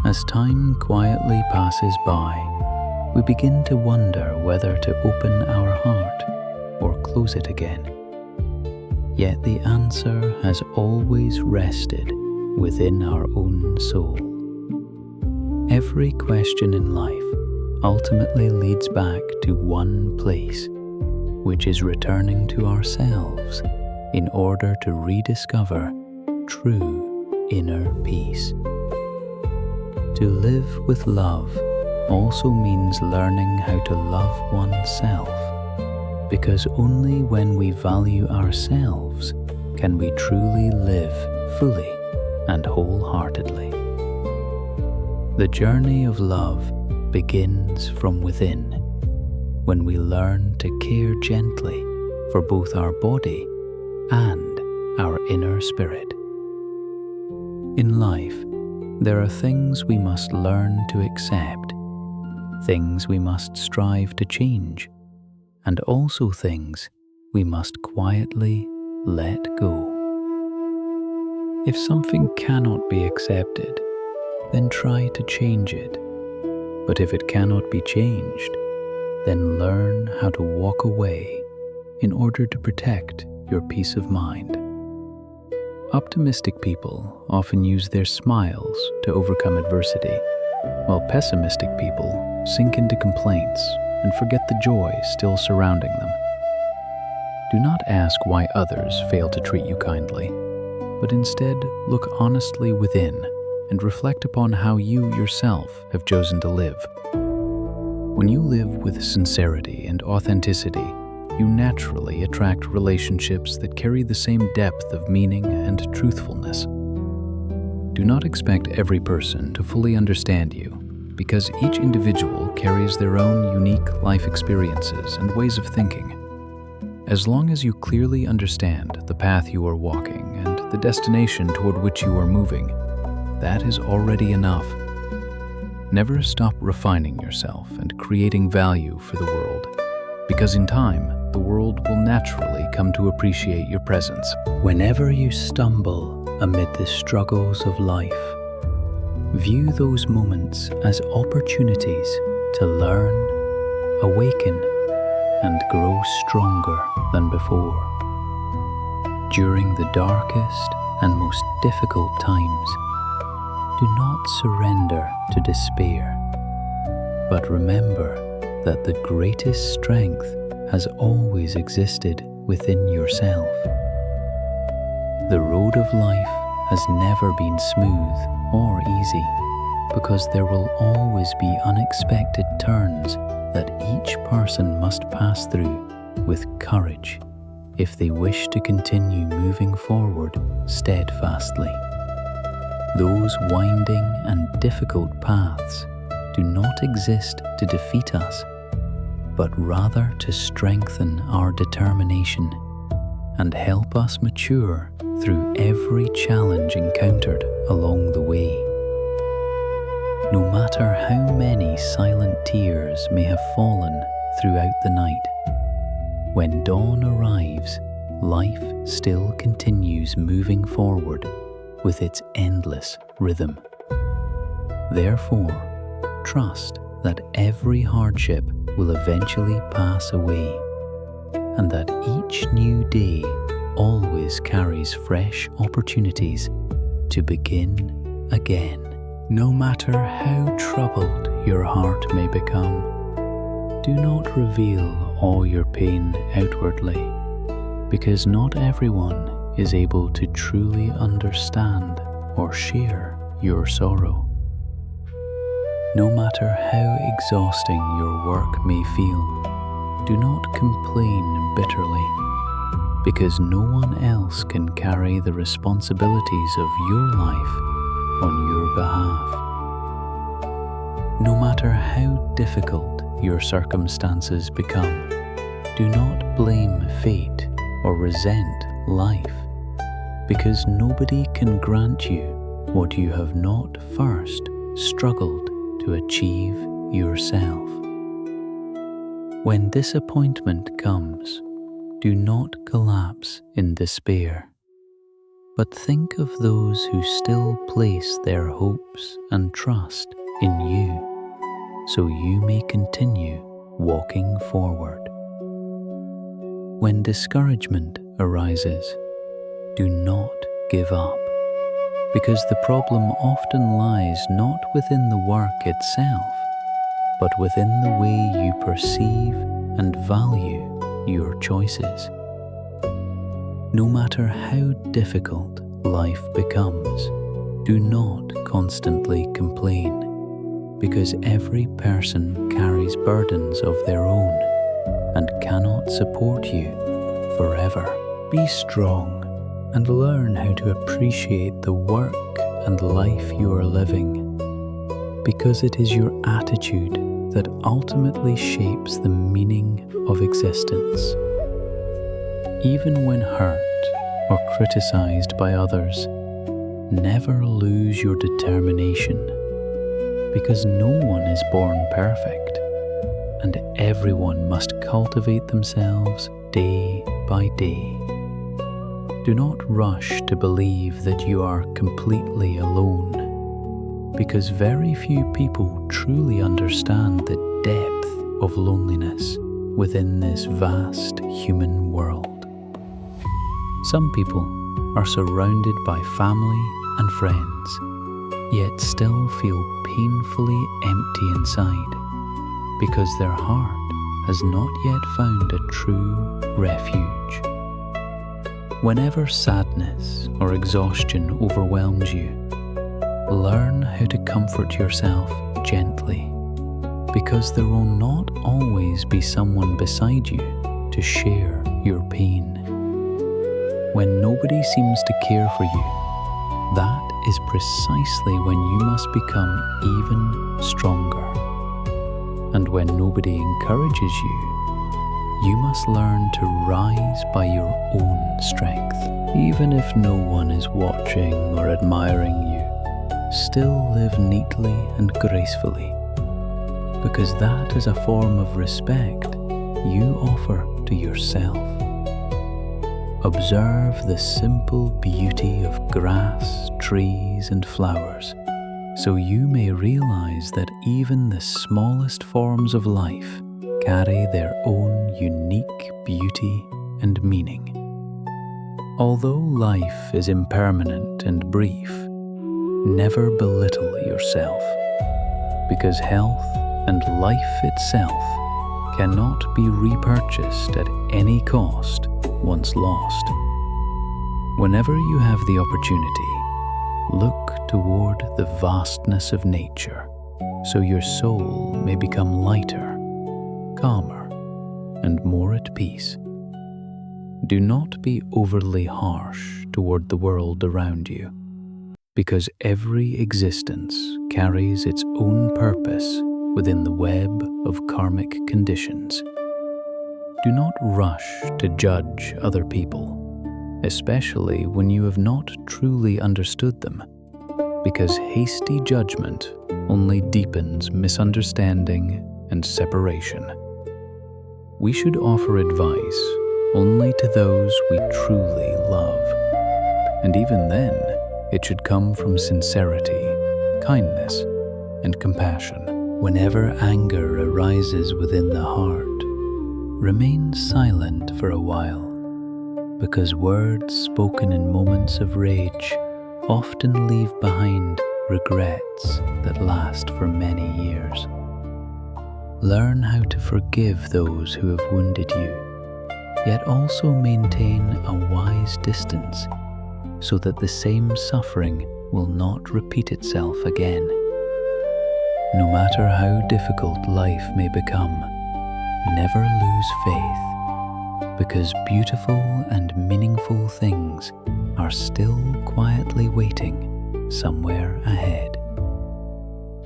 As time quietly passes by, we begin to wonder whether to open our heart or close it again. Yet the answer has always rested within our own soul. Every question in life ultimately leads back to one place, which is returning to ourselves in order to rediscover true inner peace. To live with love also means learning how to love oneself, because only when we value ourselves can we truly live fully and wholeheartedly. The journey of love begins from within, when we learn to care gently for both our body and our inner spirit. In life, there are things we must learn to accept, things we must strive to change, and also things we must quietly let go. If something cannot be accepted, then try to change it. But if it cannot be changed, then learn how to walk away in order to protect your peace of mind. Optimistic people often use their smiles to overcome adversity, while pessimistic people sink into complaints and forget the joy still surrounding them. Do not ask why others fail to treat you kindly, but instead look honestly within and reflect upon how you yourself have chosen to live. When you live with sincerity and authenticity, you naturally attract relationships that carry the same depth of meaning and truthfulness. Do not expect every person to fully understand you, because each individual carries their own unique life experiences and ways of thinking. As long as you clearly understand the path you are walking and the destination toward which you are moving, that is already enough. Never stop refining yourself and creating value for the world, because in time, the world will naturally come to appreciate your presence. Whenever you stumble amid the struggles of life, view those moments as opportunities to learn, awaken, and grow stronger than before. During the darkest and most difficult times, do not surrender to despair, but remember that the greatest strength has always existed within yourself. The road of life has never been smooth or easy, because there will always be unexpected turns that each person must pass through with courage if they wish to continue moving forward steadfastly. Those winding and difficult paths do not exist to defeat us, but rather to strengthen our determination and help us mature through every challenge encountered along the way. No matter how many silent tears may have fallen throughout the night, when dawn arrives, life still continues moving forward with its endless rhythm. Therefore, trust that every hardship will eventually pass away, and that each new day always carries fresh opportunities to begin again. No matter how troubled your heart may become, do not reveal all your pain outwardly, because not everyone is able to truly understand or share your sorrow. No matter how exhausting your work may feel, do not complain bitterly, because no one else can carry the responsibilities of your life on your behalf. No matter how difficult your circumstances become, do not blame fate or resent life, because nobody can grant you what you have not first struggled to achieve yourself. When disappointment comes, do not collapse in despair, but think of those who still place their hopes and trust in you, so you may continue walking forward. When discouragement arises, do not give up, because the problem often lies not within the work itself, but within the way you perceive and value your choices. No matter how difficult life becomes, do not constantly complain, because every person carries burdens of their own and cannot support you forever. Be strong and learn how to appreciate the work and life you are living, because it is your attitude that ultimately shapes the meaning of existence. Even when hurt or criticized by others, never lose your determination, because no one is born perfect, and everyone must cultivate themselves day by day. Do not rush to believe that you are completely alone, because very few people truly understand the depth of loneliness within this vast human world. Some people are surrounded by family and friends, yet still feel painfully empty inside, because their heart has not yet found a true refuge. Whenever sadness or exhaustion overwhelms you, learn how to comfort yourself gently, because there will not always be someone beside you to share your pain. When nobody seems to care for you, that is precisely when you must become even stronger. And when nobody encourages you, you must learn to rise by your own strength. Even if no one is watching or admiring you, still live neatly and gracefully, because that is a form of respect you offer to yourself. Observe the simple beauty of grass, trees, and flowers, so you may realize that even the smallest forms of life carry their own unique beauty and meaning. Although life is impermanent and brief, never belittle yourself, because health and life itself cannot be repurchased at any cost once lost. Whenever you have the opportunity, look toward the vastness of nature, so your soul may become lighter, calmer, and more at peace. Do not be overly harsh toward the world around you, because every existence carries its own purpose within the web of karmic conditions. Do not rush to judge other people, especially when you have not truly understood them, because hasty judgment only deepens misunderstanding and separation. We should offer advice only to those we truly love, and even then, it should come from sincerity, kindness, and compassion. Whenever anger arises within the heart, remain silent for a while, because words spoken in moments of rage often leave behind regrets that last for many years. Learn how to forgive those who have wounded you, yet also maintain a wise distance, so that the same suffering will not repeat itself again. No matter how difficult life may become, never lose faith, because beautiful and meaningful things are still quietly waiting somewhere ahead.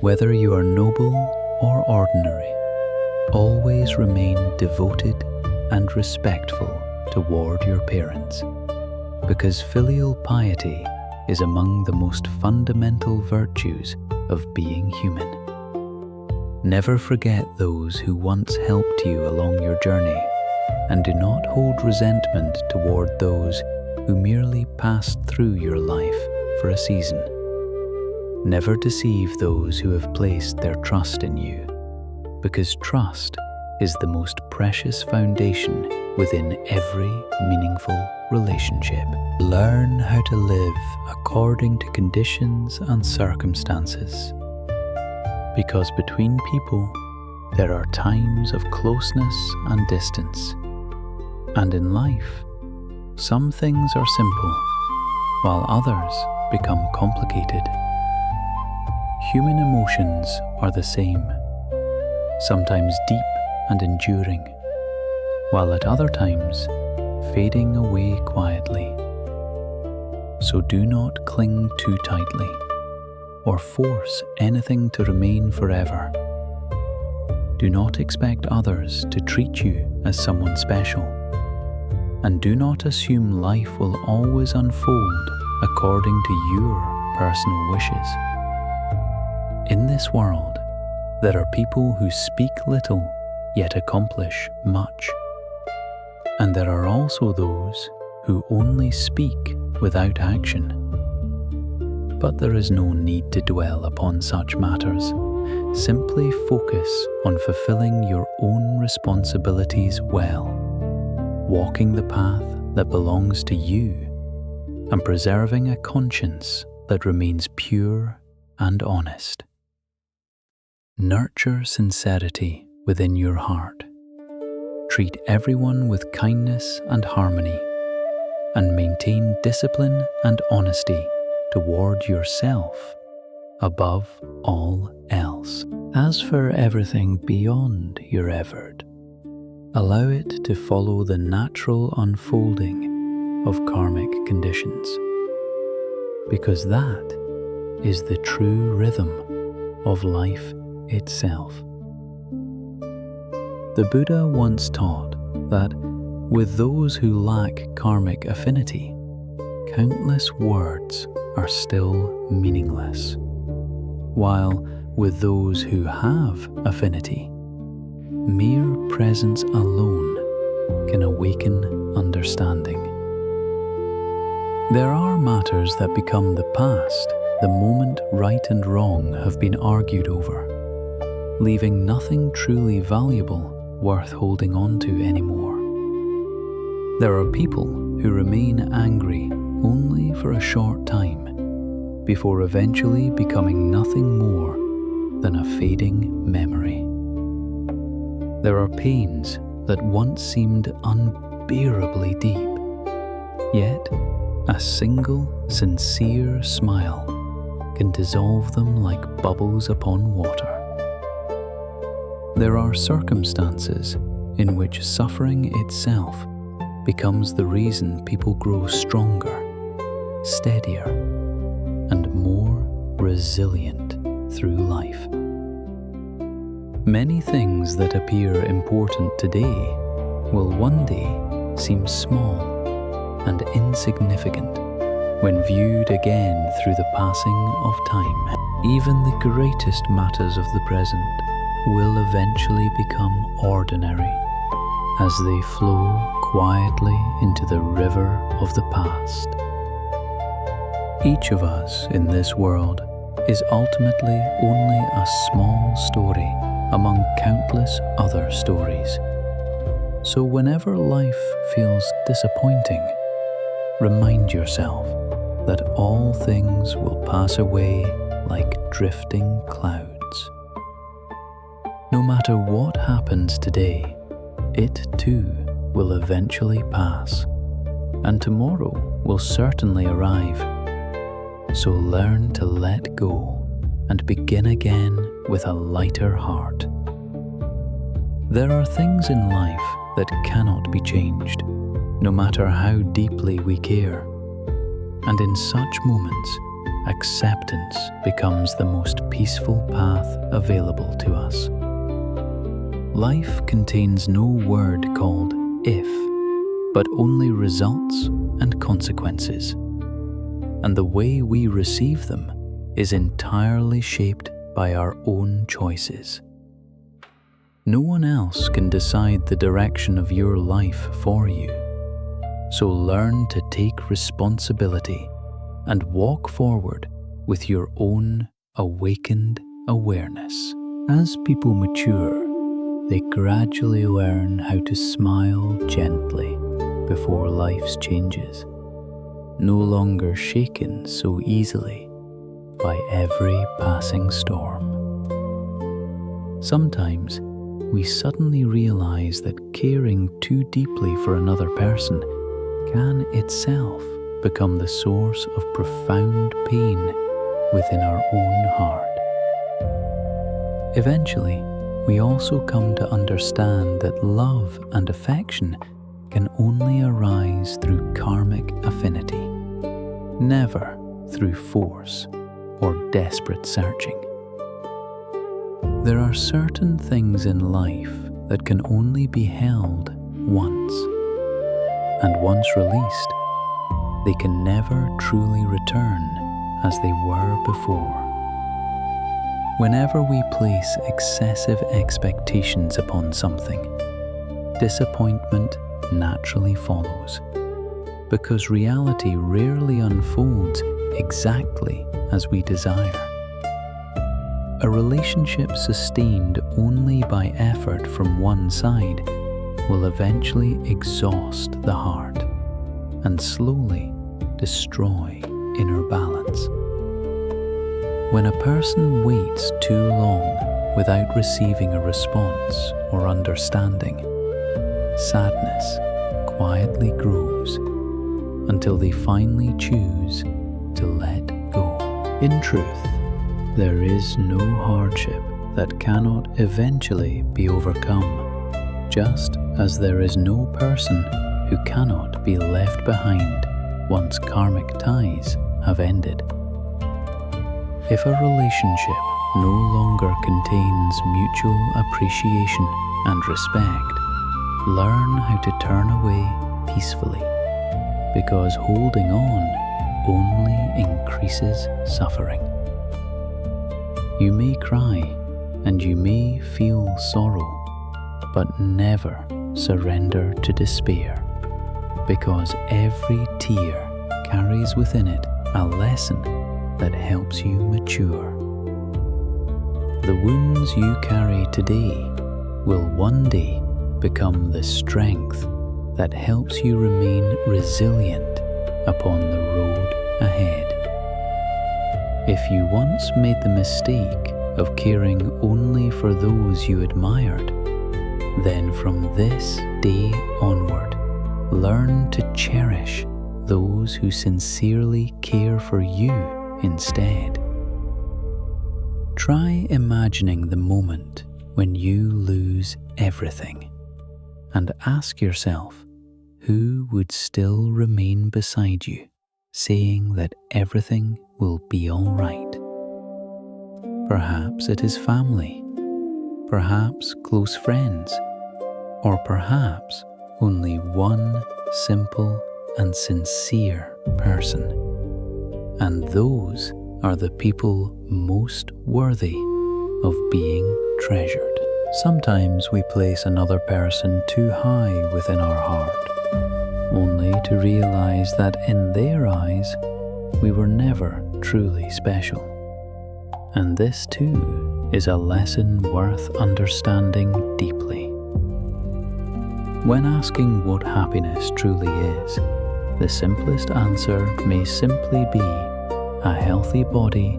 Whether you are noble or ordinary, always remain devoted and respectful toward your parents, because filial piety is among the most fundamental virtues of being human. Never forget those who once helped you along your journey, and do not hold resentment toward those who merely passed through your life for a season. Never deceive those who have placed their trust in you, because trust is the most precious foundation within every meaningful relationship. Learn how to live according to conditions and circumstances, because between people there are times of closeness and distance, and in life some things are simple while others become complicated. Human emotions are the same, sometimes deep and enduring, while at other times fading away quietly. So do not cling too tightly, or force anything to remain forever. Do not expect others to treat you as someone special, and do not assume life will always unfold according to your personal wishes. In this world, there are people who speak little yet accomplish much. And there are also those who only speak without action. But there is no need to dwell upon such matters. Simply focus on fulfilling your own responsibilities well, walking the path that belongs to you, and preserving a conscience that remains pure and honest. Nurture sincerity within your heart. Treat everyone with kindness and harmony, and maintain discipline and honesty toward yourself above all else. As for everything beyond your effort, allow it to follow the natural unfolding of karmic conditions, because that is the true rhythm of life itself. The Buddha once taught that with those who lack karmic affinity, countless words are still meaningless, while with those who have affinity, mere presence alone can awaken understanding. There are matters that become the past the moment right and wrong have been argued over, leaving nothing truly valuable worth holding on to anymore. There are people who remain angry only for a short time, before eventually becoming nothing more than a fading memory. There are pains that once seemed unbearably deep, yet a single sincere smile can dissolve them like bubbles upon water. There are circumstances in which suffering itself becomes the reason people grow stronger, steadier, and more resilient through life. Many things that appear important today will one day seem small and insignificant when viewed again through the passing of time. Even the greatest matters of the present will eventually become ordinary as they flow quietly into the river of the past. Each of us in this world is ultimately only a small story among countless other stories. So whenever life feels disappointing, remind yourself that all things will pass away like drifting clouds. No matter what happens today, it too will eventually pass, and tomorrow will certainly arrive. So learn to let go and begin again with a lighter heart. There are things in life that cannot be changed, no matter how deeply we care. And in such moments, acceptance becomes the most peaceful path available to us. Life contains no word called if, but only results and consequences. And the way we receive them is entirely shaped by our own choices. No one else can decide the direction of your life for you. So learn to take responsibility and walk forward with your own awakened awareness. As people mature, they gradually learn how to smile gently before life's changes, no longer shaken so easily by every passing storm. Sometimes we suddenly realize that caring too deeply for another person can itself become the source of profound pain within our own heart. Eventually, we also come to understand that love and affection can only arise through karmic affinity, never through force or desperate searching. There are certain things in life that can only be held once, and once released, they can never truly return as they were before. Whenever we place excessive expectations upon something, disappointment naturally follows, because reality rarely unfolds exactly as we desire. A relationship sustained only by effort from one side will eventually exhaust the heart and slowly destroy inner balance. When a person waits too long without receiving a response or understanding, sadness quietly grows until they finally choose to let go. In truth, there is no hardship that cannot eventually be overcome, just as there is no person who cannot be left behind once karmic ties have ended. If a relationship no longer contains mutual appreciation and respect, learn how to turn away peacefully, because holding on only increases suffering. You may cry and you may feel sorrow, but never surrender to despair, because every tear carries within it a lesson that helps you mature. The wounds you carry today will one day become the strength that helps you remain resilient upon the road ahead. If you once made the mistake of caring only for those you admired, then from this day onward, learn to cherish those who sincerely care for you instead. Try imagining the moment when you lose everything, and ask yourself who would still remain beside you, saying that everything will be all right. Perhaps it is family, perhaps close friends, or perhaps only one simple and sincere person. And those are the people most worthy of being treasured. Sometimes we place another person too high within our heart, only to realize that in their eyes, we were never truly special. And this too is a lesson worth understanding deeply. When asking what happiness truly is, the simplest answer may simply be a healthy body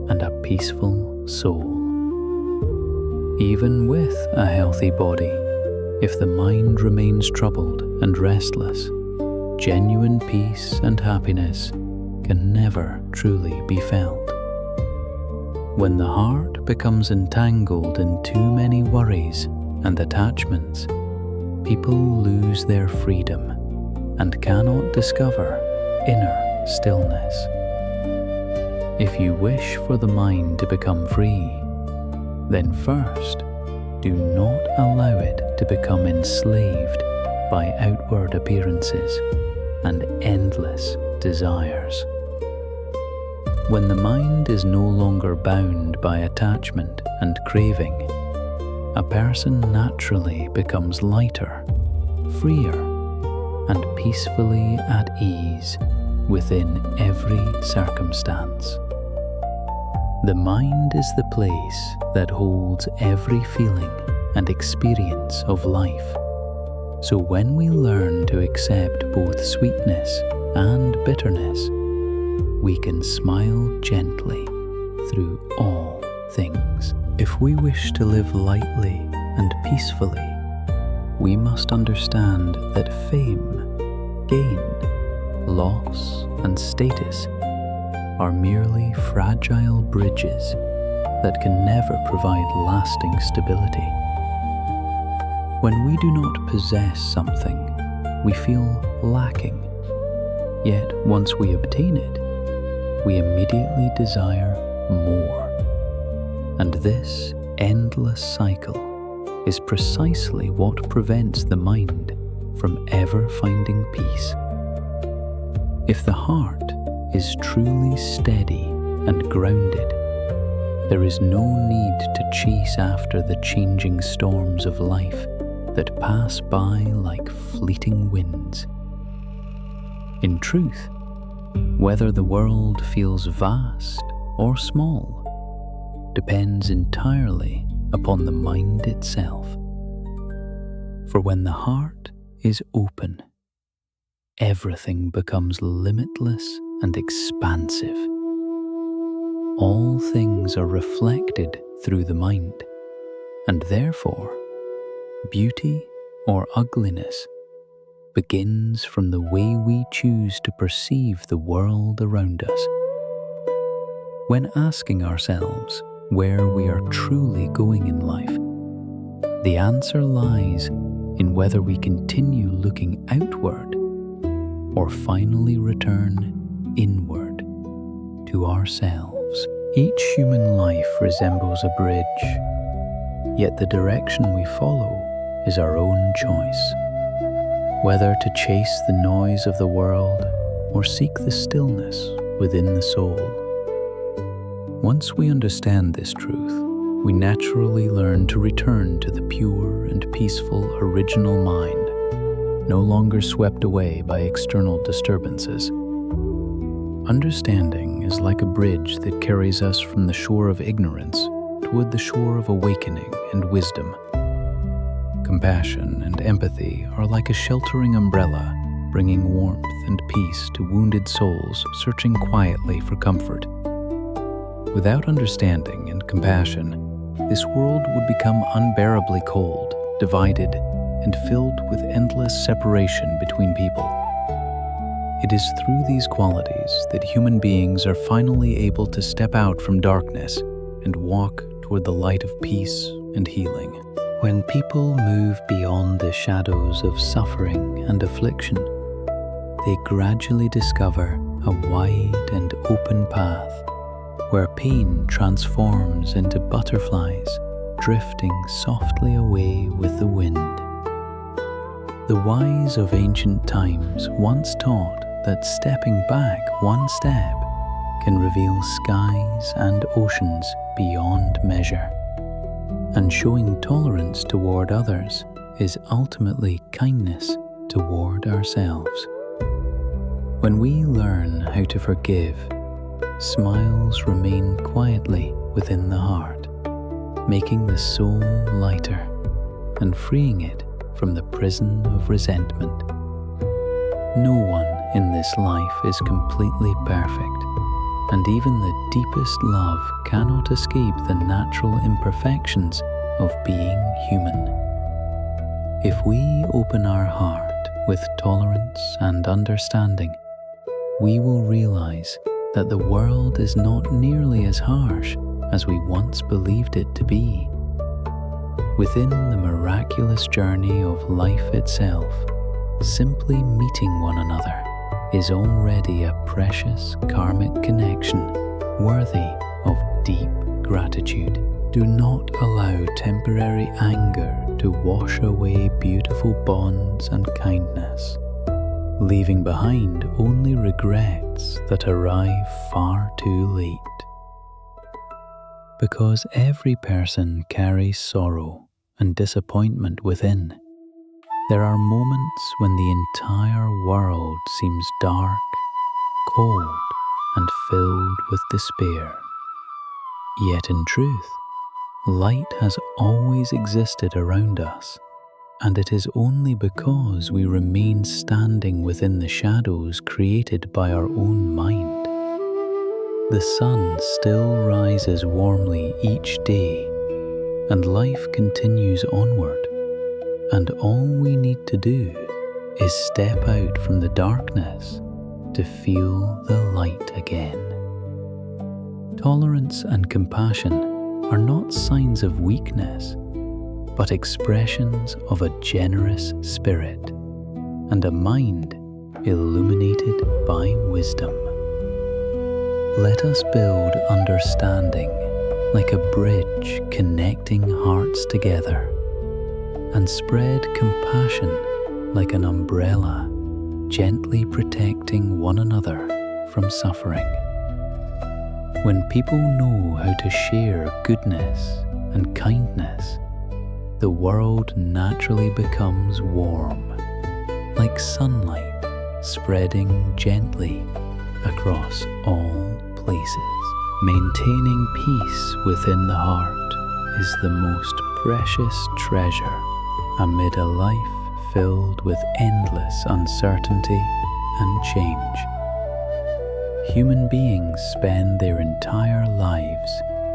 and a peaceful soul. Even with a healthy body, if the mind remains troubled and restless, genuine peace and happiness can never truly be felt. When the heart becomes entangled in too many worries and attachments, people lose their freedom and cannot discover inner stillness. If you wish for the mind to become free, then first, do not allow it to become enslaved by outward appearances and endless desires. When the mind is no longer bound by attachment and craving, a person naturally becomes lighter, freer, and peacefully at ease within every circumstance. The mind is the place that holds every feeling and experience of life. So when we learn to accept both sweetness and bitterness, we can smile gently through all things. If we wish to live lightly and peacefully, we must understand that fame, gain, loss, and status are merely fragile bridges that can never provide lasting stability. When we do not possess something, we feel lacking. Yet once we obtain it, we immediately desire more. And this endless cycle is precisely what prevents the mind from ever finding peace. If the heart is truly steady and grounded, there is no need to chase after the changing storms of life that pass by like fleeting winds. In truth, whether the world feels vast or small depends entirely upon the mind itself. For when the heart is open, everything becomes limitless and expansive. All things are reflected through the mind, and therefore, beauty or ugliness begins from the way we choose to perceive the world around us. When asking ourselves where we are truly going in life, the answer lies in whether we continue looking outward or finally return inward to ourselves. Each human life resembles a bridge, yet the direction we follow is our own choice. Whether to chase the noise of the world or seek the stillness within the soul. Once we understand this truth, we naturally learn to return to the pure and peaceful original mind, no longer swept away by external disturbances. Understanding is like a bridge that carries us from the shore of ignorance toward the shore of awakening and wisdom. Compassion and empathy are like a sheltering umbrella, bringing warmth and peace to wounded souls searching quietly for comfort. Without understanding and compassion, this world would become unbearably cold, divided, and filled with endless separation between people. It is through these qualities that human beings are finally able to step out from darkness and walk toward the light of peace and healing. When people move beyond the shadows of suffering and affliction, they gradually discover a wide and open path where pain transforms into butterflies drifting softly away with the wind. The wise of ancient times once taught that stepping back one step can reveal skies and oceans beyond measure, and showing tolerance toward others is ultimately kindness toward ourselves. When we learn how to forgive, smiles remain quietly within the heart, making the soul lighter and freeing it from the prison of resentment. No one in this life is completely perfect, and even the deepest love cannot escape the natural imperfections of being human. If we open our heart with tolerance and understanding, we will realize that the world is not nearly as harsh as we once believed it to be. Within the miraculous journey of life itself, simply meeting one another is already a precious karmic connection worthy of deep gratitude. Do not allow temporary anger to wash away beautiful bonds and kindness, leaving behind only regrets that arrive far too late. Because every person carries sorrow and disappointment within, there are moments when the entire world seems dark, cold, and filled with despair. Yet in truth, light has always existed around us, and it is only because we remain standing within the shadows created by our own mind. The sun still rises warmly each day, and life continues onward, and all we need to do is step out from the darkness to feel the light again. Tolerance and compassion are not signs of weakness, but expressions of a generous spirit and a mind illuminated by wisdom. Let us build understanding like a bridge connecting hearts together, and spread compassion like an umbrella, gently protecting one another from suffering. When people know how to share goodness and kindness, the world naturally becomes warm, like sunlight spreading gently across all places. Maintaining peace within the heart is the most precious treasure amid a life filled with endless uncertainty and change. Human beings spend their entire lives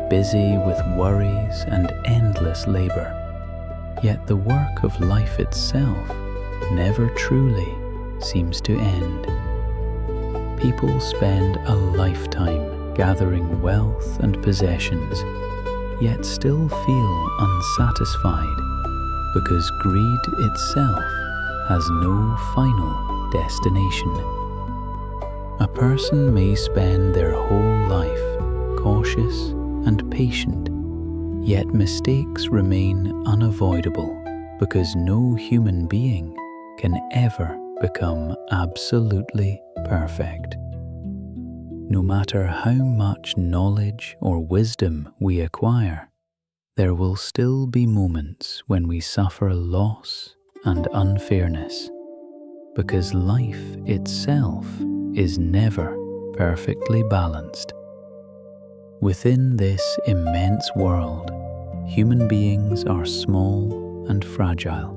busy with worries and endless labor, yet the work of life itself never truly seems to end. People spend a lifetime gathering wealth and possessions, yet still feel unsatisfied because greed itself has no final destination. A person may spend their whole life cautious and patient, yet mistakes remain unavoidable because no human being can ever become absolutely perfect. No matter how much knowledge or wisdom we acquire, there will still be moments when we suffer loss and unfairness, because life itself is never perfectly balanced. Within this immense world, human beings are small and fragile,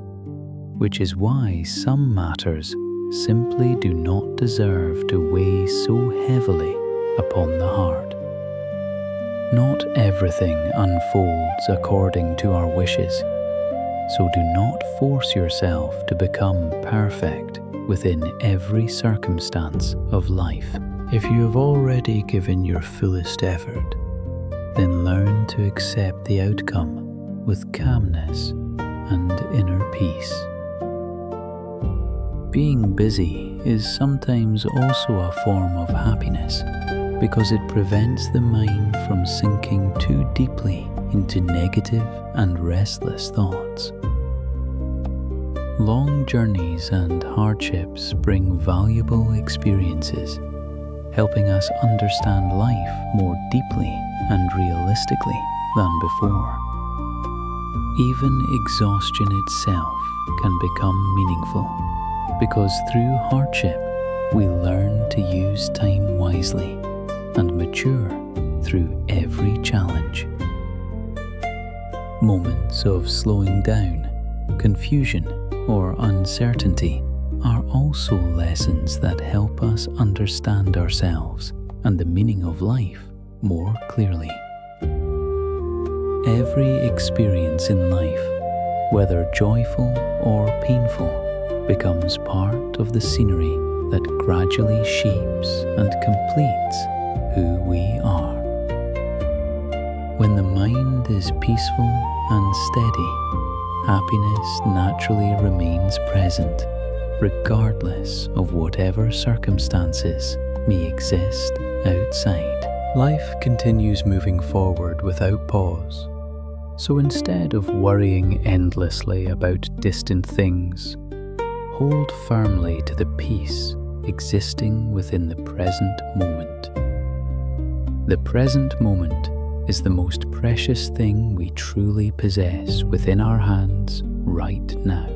which is why some matters simply do not deserve to weigh so heavily upon the heart. Not everything unfolds according to our wishes, so do not force yourself to become perfect within every circumstance of life. If you have already given your fullest effort, then learn to accept the outcome with calmness and inner peace. Being busy is sometimes also a form of happiness because it prevents the mind from sinking too deeply into negative and restless thoughts. Long journeys and hardships bring valuable experiences, helping us understand life more deeply and realistically than before. Even exhaustion itself can become meaningful, because through hardship we learn to use time wisely and mature through every challenge. Moments of slowing down, confusion, or uncertainty are also lessons that help us understand ourselves and the meaning of life more clearly. Every experience in life, whether joyful or painful, becomes part of the scenery that gradually shapes and completes who we are. When the mind is peaceful and steady, happiness naturally remains present, regardless of whatever circumstances may exist outside. Life continues moving forward without pause. So instead of worrying endlessly about distant things, hold firmly to the peace existing within the present moment. The present moment is the most precious thing we truly possess within our hands right now.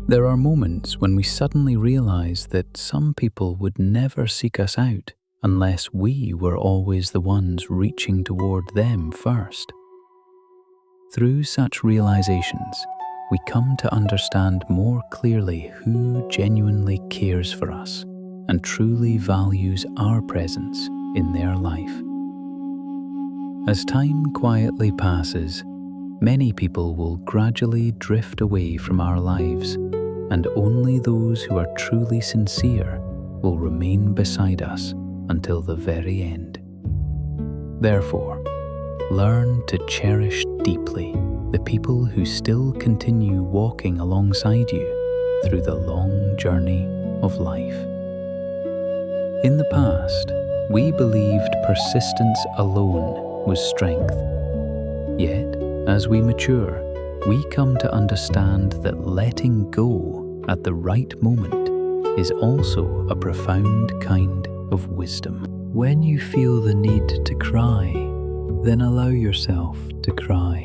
There are moments when we suddenly realize that some people would never seek us out unless we were always the ones reaching toward them first. Through such realizations, we come to understand more clearly who genuinely cares for us and truly values our presence in their life. As time quietly passes, many people will gradually drift away from our lives, and only those who are truly sincere will remain beside us until the very end. Therefore, learn to cherish deeply the people who still continue walking alongside you through the long journey of life. In the past, we believed persistence alone was strength. Yet, as we mature, we come to understand that letting go at the right moment is also a profound kind of wisdom. When you feel the need to cry, then allow yourself to cry.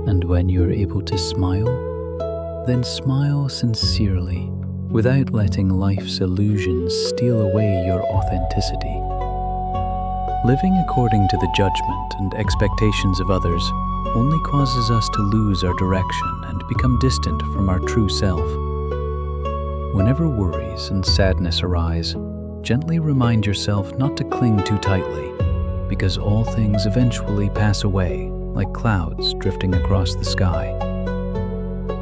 And when you're able to smile, then smile sincerely, without letting life's illusions steal away your authenticity. Living according to the judgment and expectations of others only causes us to lose our direction and become distant from our true self. Whenever worries and sadness arise, gently remind yourself not to cling too tightly, because all things eventually pass away, like clouds drifting across the sky.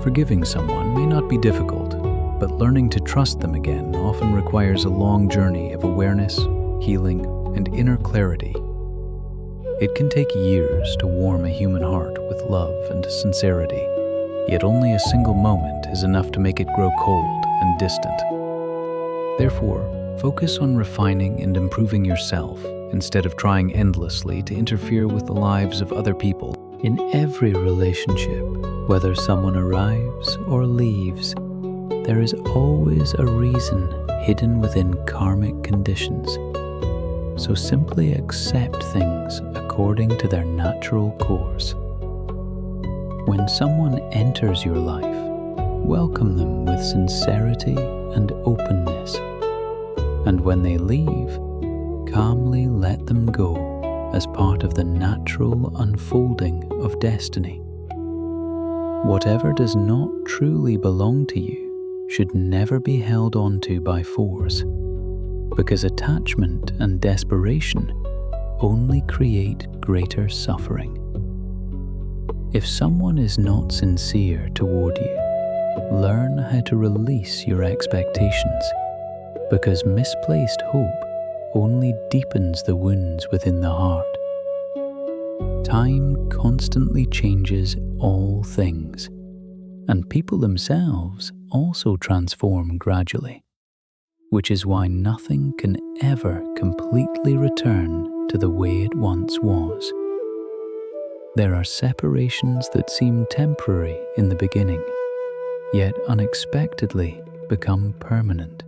Forgiving someone may not be difficult, but learning to trust them again often requires a long journey of awareness, healing, and inner clarity. It can take years to warm a human heart with love and sincerity, yet only a single moment is enough to make it grow cold and distant. Therefore, focus on refining and improving yourself instead of trying endlessly to interfere with the lives of other people. In every relationship, whether someone arrives or leaves, there is always a reason hidden within karmic conditions. So simply accept things according to their natural course. When someone enters your life, welcome them with sincerity and openness. And when they leave, calmly let them go as part of the natural unfolding of destiny. Whatever does not truly belong to you should never be held onto by force, because attachment and desperation only create greater suffering. If someone is not sincere toward you, learn how to release your expectations, because misplaced hope only deepens the wounds within the heart. Time constantly changes all things, and people themselves also transform gradually, which is why nothing can ever completely return to the way it once was. There are separations that seem temporary in the beginning, yet unexpectedly become permanent,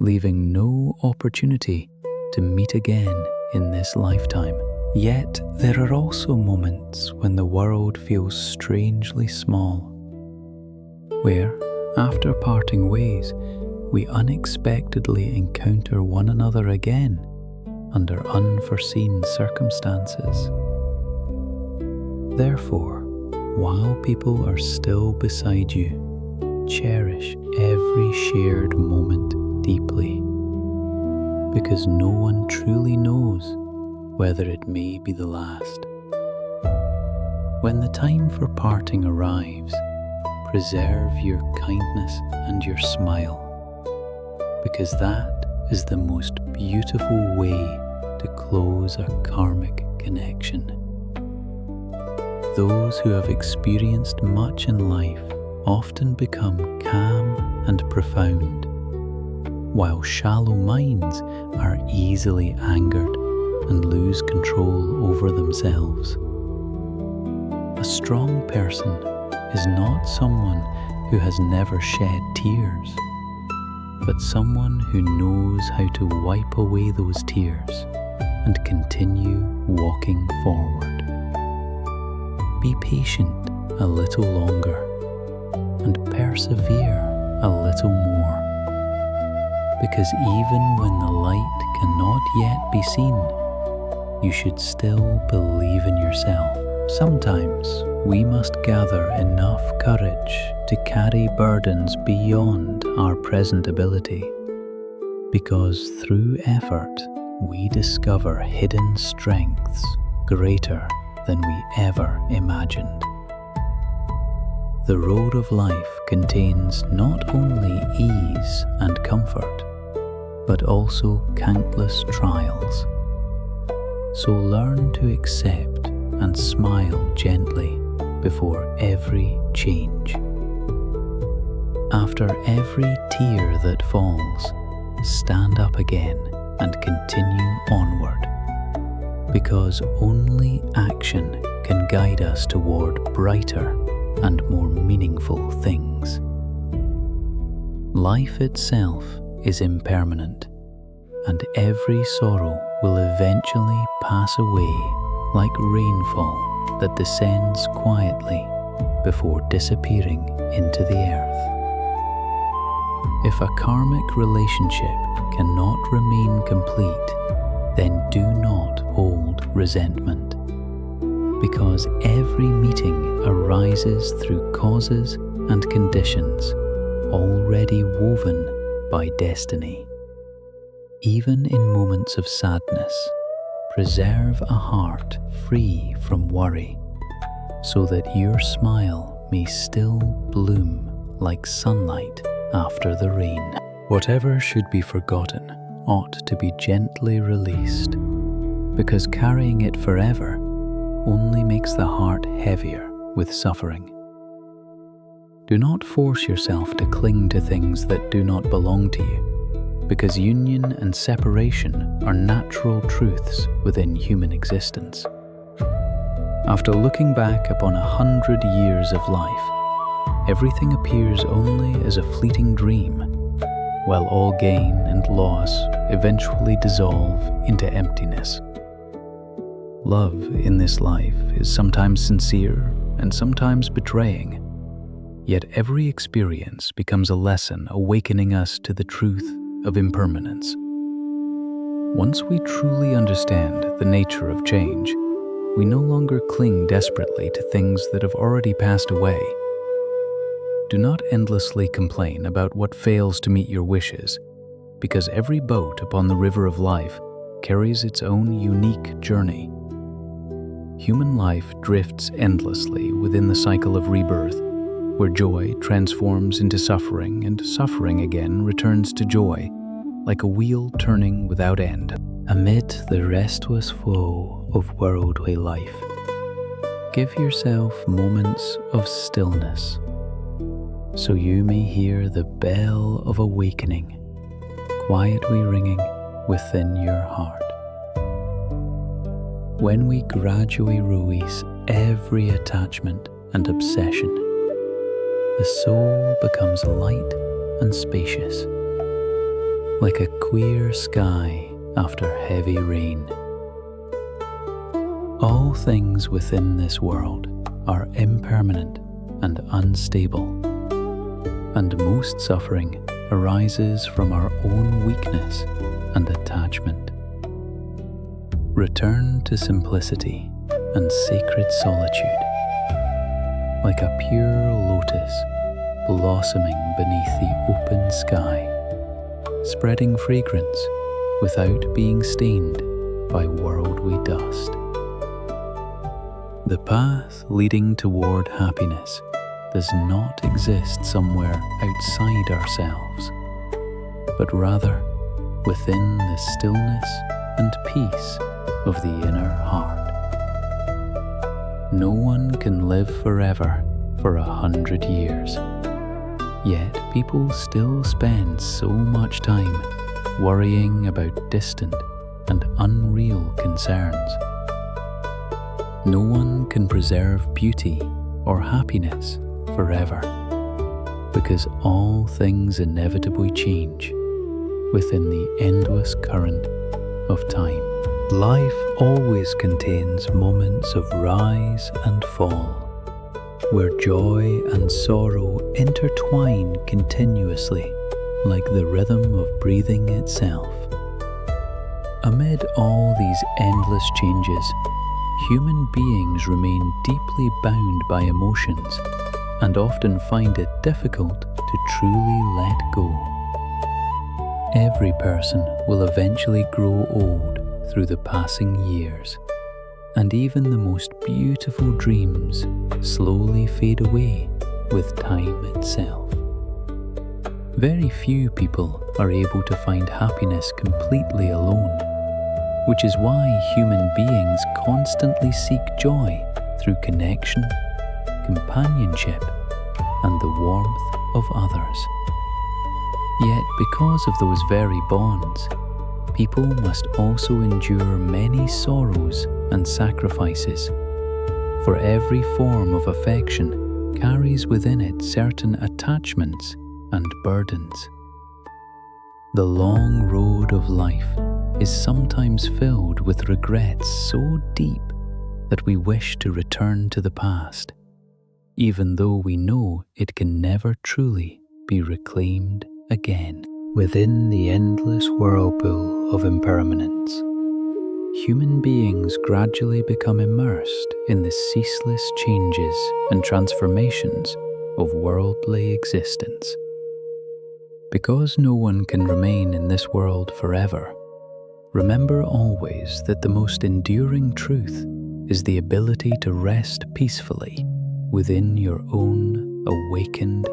leaving no opportunity to meet again in this lifetime. Yet there are also moments when the world feels strangely small, where, after parting ways, we unexpectedly encounter one another again under unforeseen circumstances. Therefore, while people are still beside you, cherish every shared moment deeply, because no one truly knows whether it may be the last. When the time for parting arrives, preserve your kindness and your smile, because that is the most beautiful way to close a karmic connection. Those who have experienced much in life often become calm and profound, while shallow minds are easily angered and lose control over themselves. A strong person is not someone who has never shed tears, but someone who knows how to wipe away those tears and continue walking forward. Be patient a little longer and persevere a little more, because even when the light cannot yet be seen, you should still believe in yourself. Sometimes we must gather enough courage to carry burdens beyond our present ability, because through effort we discover hidden strengths greater than we ever imagined. The road of life contains not only ease and comfort, but also countless trials. So learn to accept and smile gently before every change. After every tear that falls, stand up again and continue onward, because only action can guide us toward brighter and more meaningful things. Life itself is impermanent, and every sorrow will eventually pass away like rainfall that descends quietly before disappearing into the earth. If a karmic relationship cannot remain complete, then do not hold resentment, because every meeting arises through causes and conditions already woven by destiny. Even in moments of sadness, preserve a heart free from worry, so that your smile may still bloom like sunlight after the rain. Whatever should be forgotten ought to be gently released, because carrying it forever only makes the heart heavier with suffering. Do not force yourself to cling to things that do not belong to you, because union and separation are natural truths within human existence. After looking back upon 100 years of life, everything appears only as a fleeting dream, while all gain and loss eventually dissolve into emptiness. Love in this life is sometimes sincere and sometimes betraying, yet every experience becomes a lesson awakening us to the truth of impermanence. Once we truly understand the nature of change, we no longer cling desperately to things that have already passed away. Do not endlessly complain about what fails to meet your wishes, because every boat upon the river of life carries its own unique journey. Human life drifts endlessly within the cycle of rebirth, where joy transforms into suffering and suffering again returns to joy, like a wheel turning without end. Amid the restless flow of worldly life, give yourself moments of stillness, so you may hear the bell of awakening quietly ringing within your heart. When we gradually release every attachment and obsession, the soul becomes light and spacious, like a clear sky after heavy rain. All things within this world are impermanent and unstable, and most suffering arises from our own weakness and attachment. Return to simplicity and sacred solitude, like a pure lotus blossoming beneath the open sky, spreading fragrance without being stained by worldly dust. The path leading toward happiness does not exist somewhere outside ourselves, but rather within the stillness and peace of the inner heart. No one can live forever for 100 years, yet people still spend so much time worrying about distant and unreal concerns. No one can preserve beauty or happiness forever, because all things inevitably change within the endless current of time. Life always contains moments of rise and fall, where joy and sorrow intertwine continuously like the rhythm of breathing itself. Amid all these endless changes, human beings remain deeply bound by emotions and often find it difficult to truly let go. Every person will eventually grow old through the passing years, and even the most beautiful dreams slowly fade away with time itself. Very few people are able to find happiness completely alone, which is why human beings constantly seek joy through connection, companionship, and the warmth of others. Yet because of those very bonds, people must also endure many sorrows and sacrifices, for every form of affection carries within it certain attachments and burdens. The long road of life is sometimes filled with regrets so deep that we wish to return to the past, even though we know it can never truly be reclaimed again. Within the endless whirlpool of impermanence, human beings gradually become immersed in the ceaseless changes and transformations of worldly existence. Because no one can remain in this world forever, remember always that the most enduring truth is the ability to rest peacefully within your own awakened